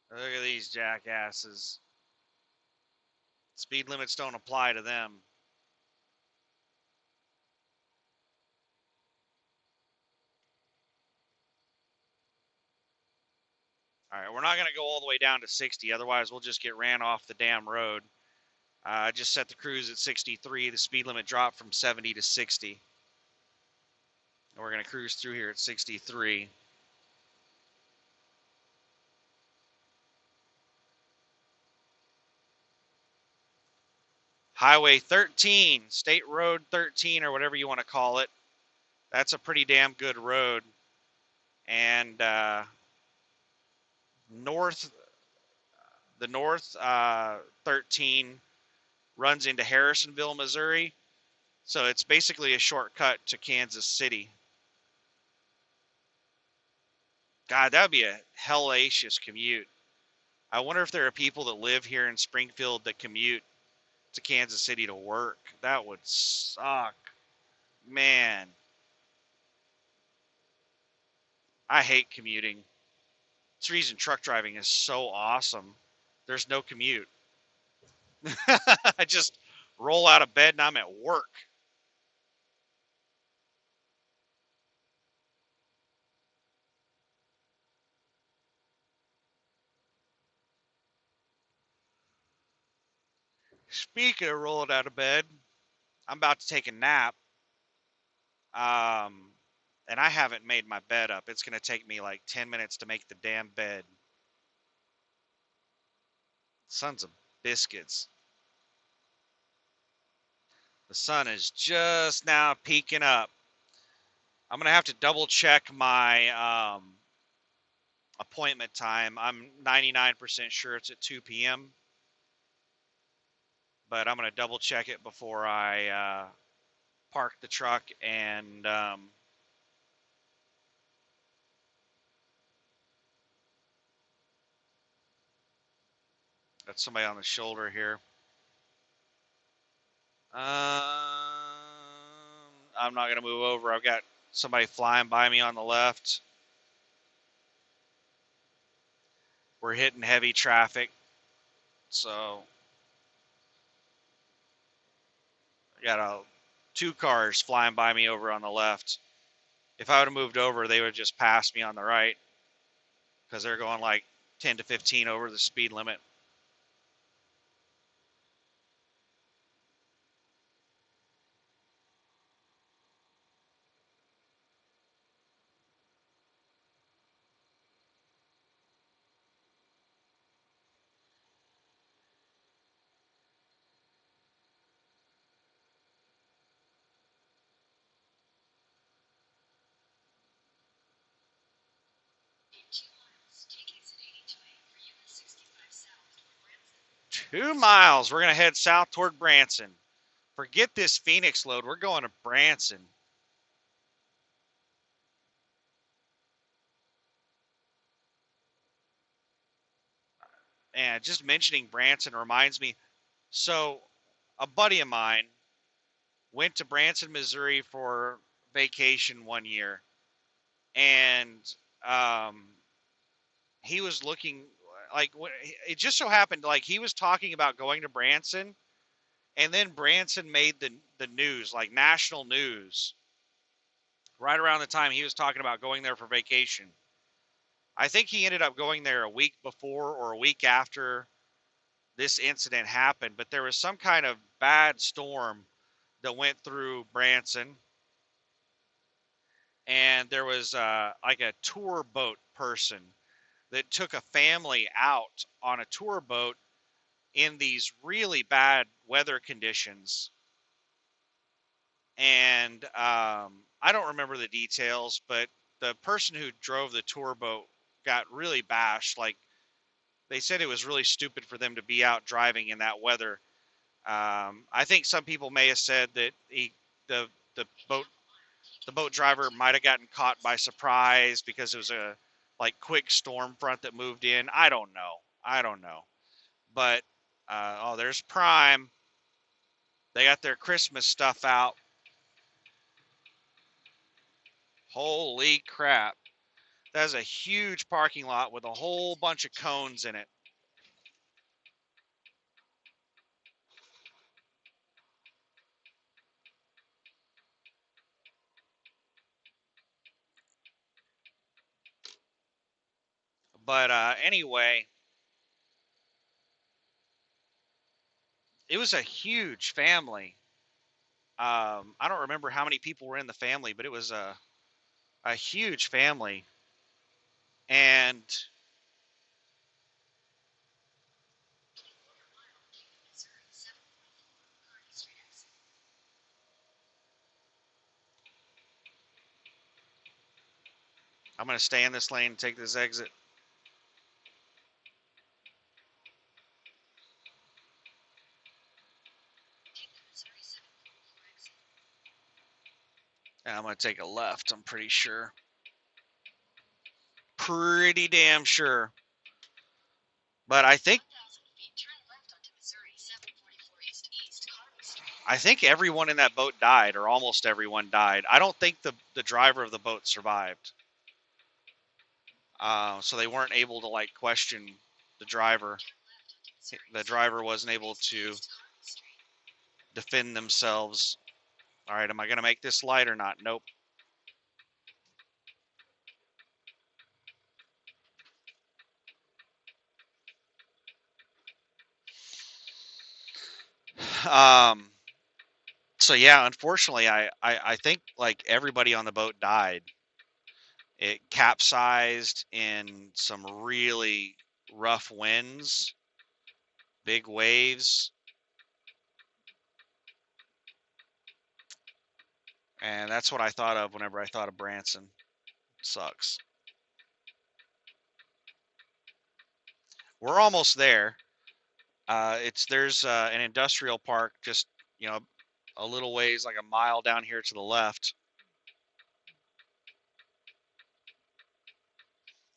Look at these jackasses. Speed limits don't apply to them. All right, we're not going to go all the way down to 60. Otherwise, we'll just get ran off the damn road. I just set the cruise at 63. The speed limit dropped from 70 to 60. And we're going to cruise through here at 63. Highway 13, State Road 13, or whatever you want to call it. That's a pretty damn good road. And north, the north 13 runs into Harrisonville, Missouri. So it's basically a shortcut to Kansas City. God, that would be a hellacious commute. I wonder if there are people that live here in Springfield that commute to Kansas City to work. That would suck. Man, I hate commuting. It's the reason truck driving is so awesome. There's no commute. I just roll out of bed and I'm at work. Speaking of rolling out of bed, I'm about to take a nap. Um, and I haven't made my bed up. It's going to take me like 10 minutes to make the damn bed. Sons of biscuits. The sun is just now peeking up. I'm going to have to double check my appointment time. I'm 99% sure it's at 2 p.m., but I'm going to double check it before I park the truck and got somebody on the shoulder here. I'm not going to move over. I've got somebody flying by me on the left. We're hitting heavy traffic, so I got two cars flying by me over on the left. If I would have moved over, they would have just passed me on the right because they're going like 10 to 15 over the speed limit. 2 miles. We're going to head south toward Branson. Forget this Phoenix load. We're going to Branson. And just mentioning Branson reminds me. So, a buddy of mine went to Branson, Missouri for vacation one year. And um, he was looking like it just so happened like he was talking about going to Branson, and then Branson made the news, like national news, right around the time he was talking about going there for vacation. I think he ended up going there a week before or a week after this incident happened, but there was some kind of bad storm that went through Branson. and there was like a tour boat person that took a family out on a tour boat in these really bad weather conditions. And I don't remember the details, but the person who drove the tour boat got really bashed. Like, they said it was really stupid for them to be out driving in that weather. I think some people may have said that the the boat the boat driver might have gotten caught by surprise because it was a like quick storm front that moved in. I don't know. I don't know. But oh, there's Prime. They got their Christmas stuff out. Holy crap. That's a huge parking lot with a whole bunch of cones in it. But anyway, it was a huge family. I don't remember how many people were in the family, but it was a huge family. And I'm going to stay in this lane and take this exit. And I'm going to take a left, I'm pretty sure. Pretty damn sure. But I think everyone in that boat died, or almost everyone died. I don't think the driver of the boat survived. So they weren't able to like question the driver. The driver wasn't able to defend themselves. All right, am I going to make this light or not? Nope. Um, so yeah, unfortunately, I think like everybody on the boat died. It capsized in some really rough winds, big waves, and that's what I thought of whenever I thought of Branson. Sucks. We're almost there. There's an industrial park just, you know, a little ways, like a mile down here to the left,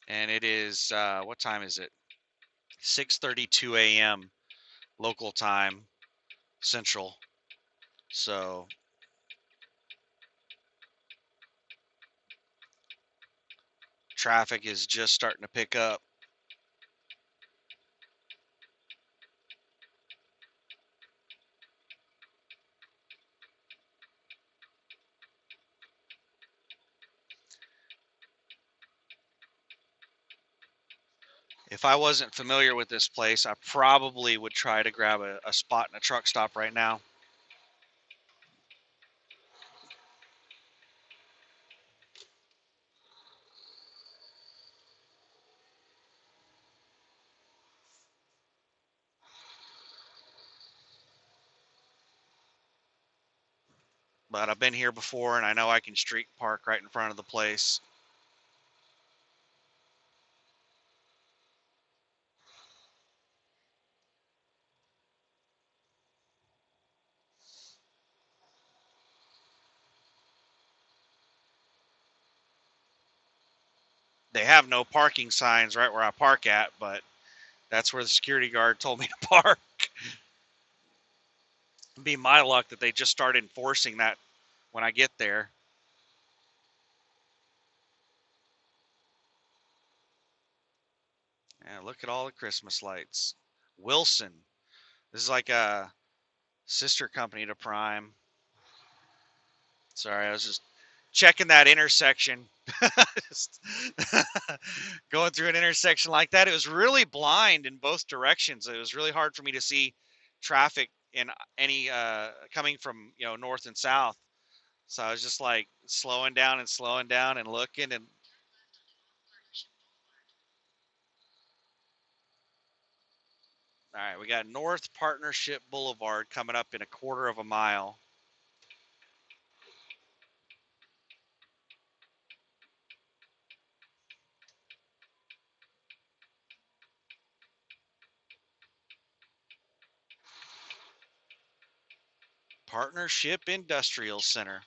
and it is what time is it? 6:32 a.m. local time, Central. So traffic is just starting to pick up. If I wasn't familiar with this place, I probably would try to grab a spot in a truck stop right now. But I've been here before, and I know I can street park right in front of the place. They have no parking signs right where I park at, but that's where the security guard told me to park. It'd be my luck that they just started enforcing that when I get there. Yeah, look at all the Christmas lights. Wilson. This is like a sister company to Prime. Sorry, I was just checking that intersection. Just going through an intersection like that. It was really blind in both directions. It was really hard for me to see traffic in any coming from, north and south. So I was just like slowing down and looking and all right, we got North Partnership Boulevard coming up in a quarter of a mile. Partnership Industrial Center.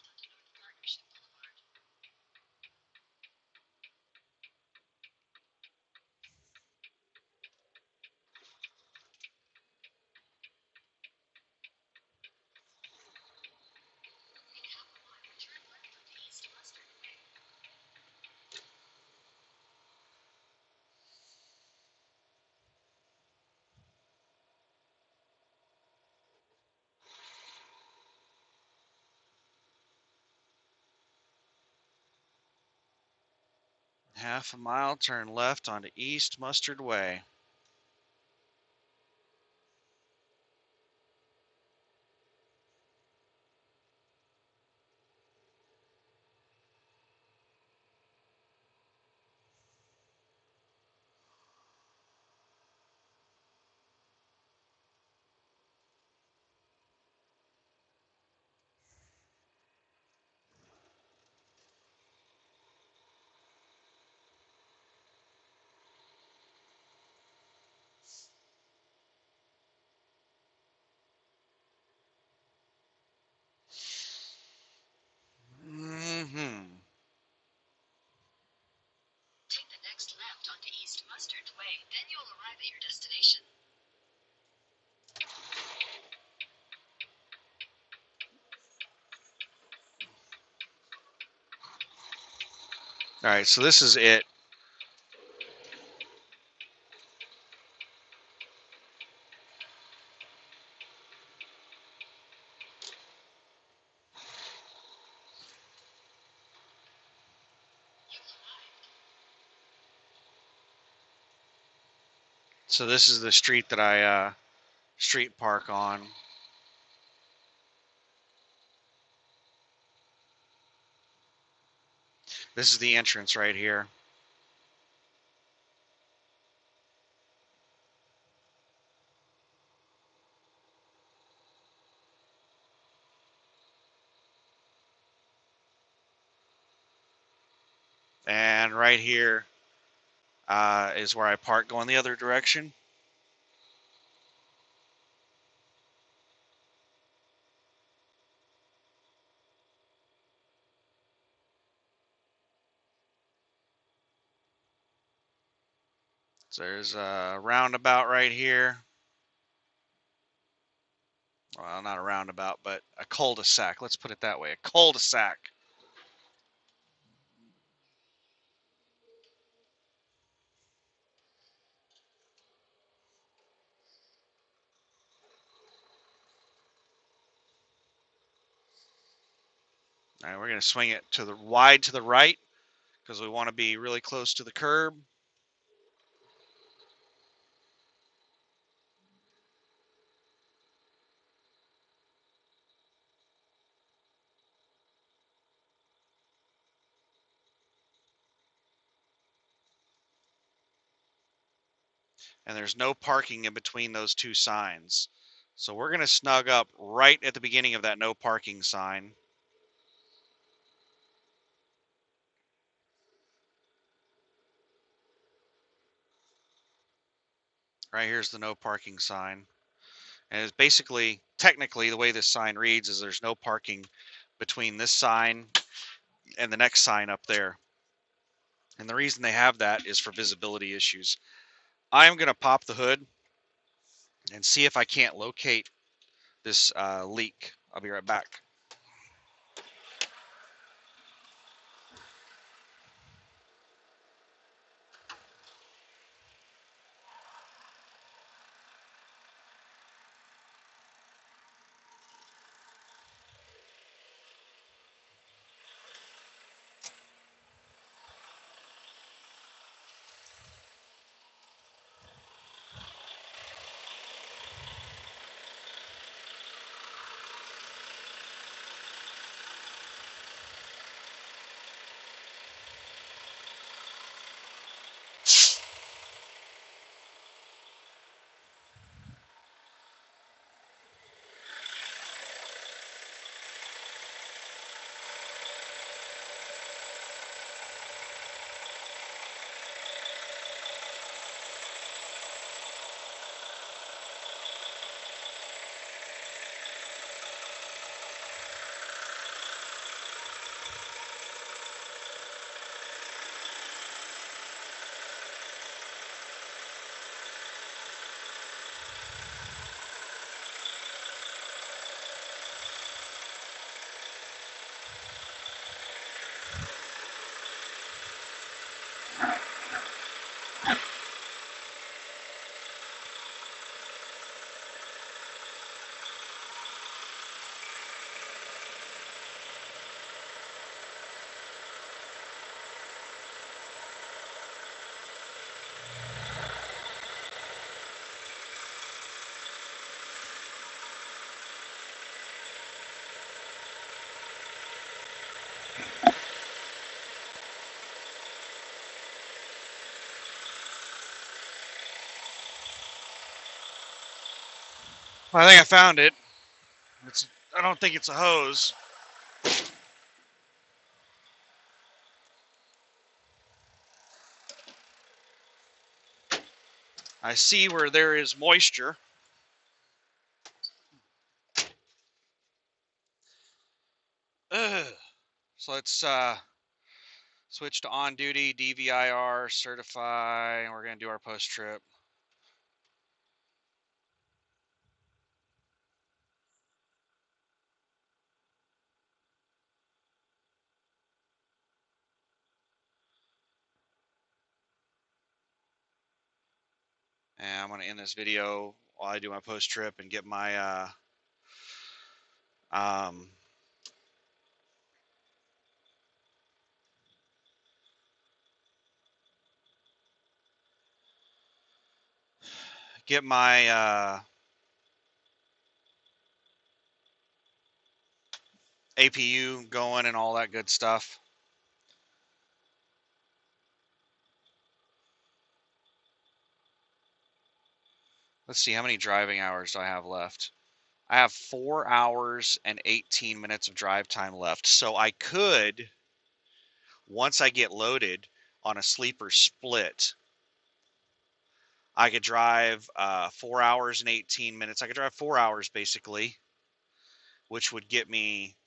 Half a mile, turn left onto East Mustard Way. Mm-hmm. Take the next left onto East Mustard Way, then you'll arrive at your destination. All right, so this is it. So this is the street that I street park on. This is the entrance right here. And right here is where I park going the other direction. So there's a roundabout right here. Well, not a roundabout, but a cul-de-sac. Let's put it that way. A cul-de-sac. All right, we're going to swing it to the wide to the right because we want to be really close to the curb. And there's no parking in between those two signs. So we're going to snug up right at the beginning of that no parking sign. Right here's the no parking sign. And it's basically, technically, the way this sign reads is there's no parking between this sign and the next sign up there. And the reason they have that is for visibility issues. I'm going to pop the hood and see if I can't locate this leak. I'll be right back. I think I found it. I don't think it's a hose. I see where there is moisture. Ugh. So let's switch to on duty, DVIR, certify, and we're going to do our post trip. And I'm going to end this video while I do my post trip and get my um, get my APU going and all that good stuff. Let's see, how many driving hours do I have left? I have 4 hours and 18 minutes of drive time left. So I could, once I get loaded on a sleeper split, I could drive 4 hours and 18 minutes. I could drive 4 hours basically, which would get me,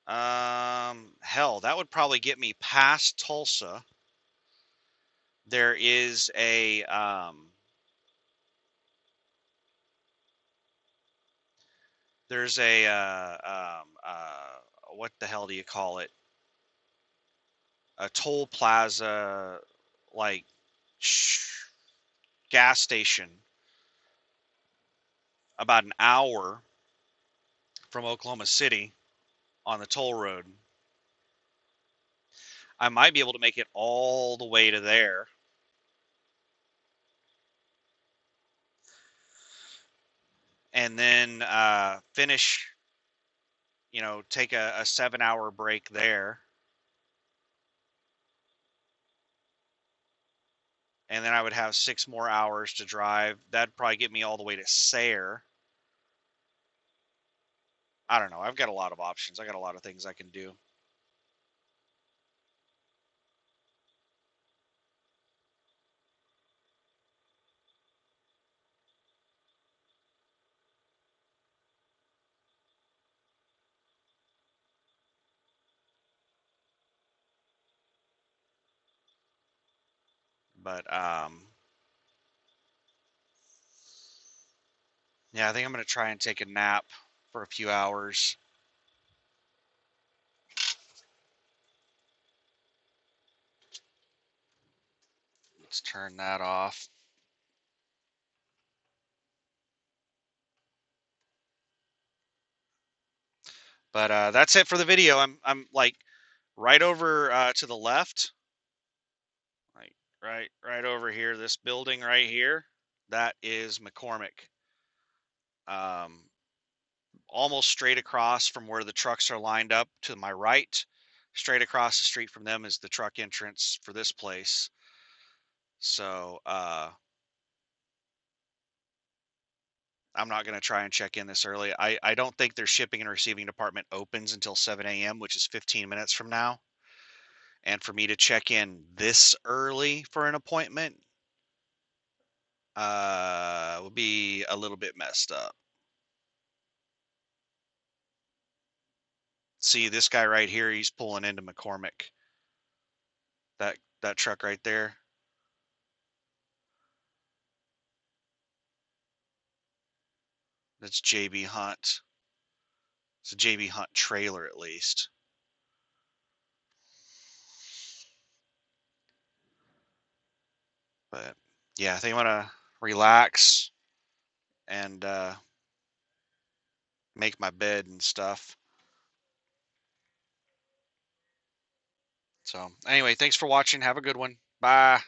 hell, that would probably get me past Tulsa. There is there's a, what the hell do you call it? A toll plaza, like, gas station about an hour from Oklahoma City on the toll road. I might be able to make it all the way to there and then finish, take a 7-hour break there. And then I would have 6 more hours to drive. That'd probably get me all the way to Sayre. I don't know. I've got a lot of options. I got a lot of things I can do. But yeah, I think I'm going to try and take a nap for a few hours. Let's turn that off. But that's it for the video. I'm like right over to the left, like right over here. This building right here, that is McCormick. Um, Almost straight across from where the trucks are lined up to my right, straight across the street from them is the truck entrance for this place. So I'm not going to try and check in this early. I don't think their shipping and receiving department opens until 7 a.m., which is 15 minutes from now. And for me to check in this early for an appointment would be a little bit messed up. See this guy right here, he's pulling into McCormick. That truck right there. That's JB Hunt. It's a JB Hunt trailer at least. But yeah, I think I'm gonna relax and make my bed and stuff. So anyway, thanks for watching. Have a good one. Bye.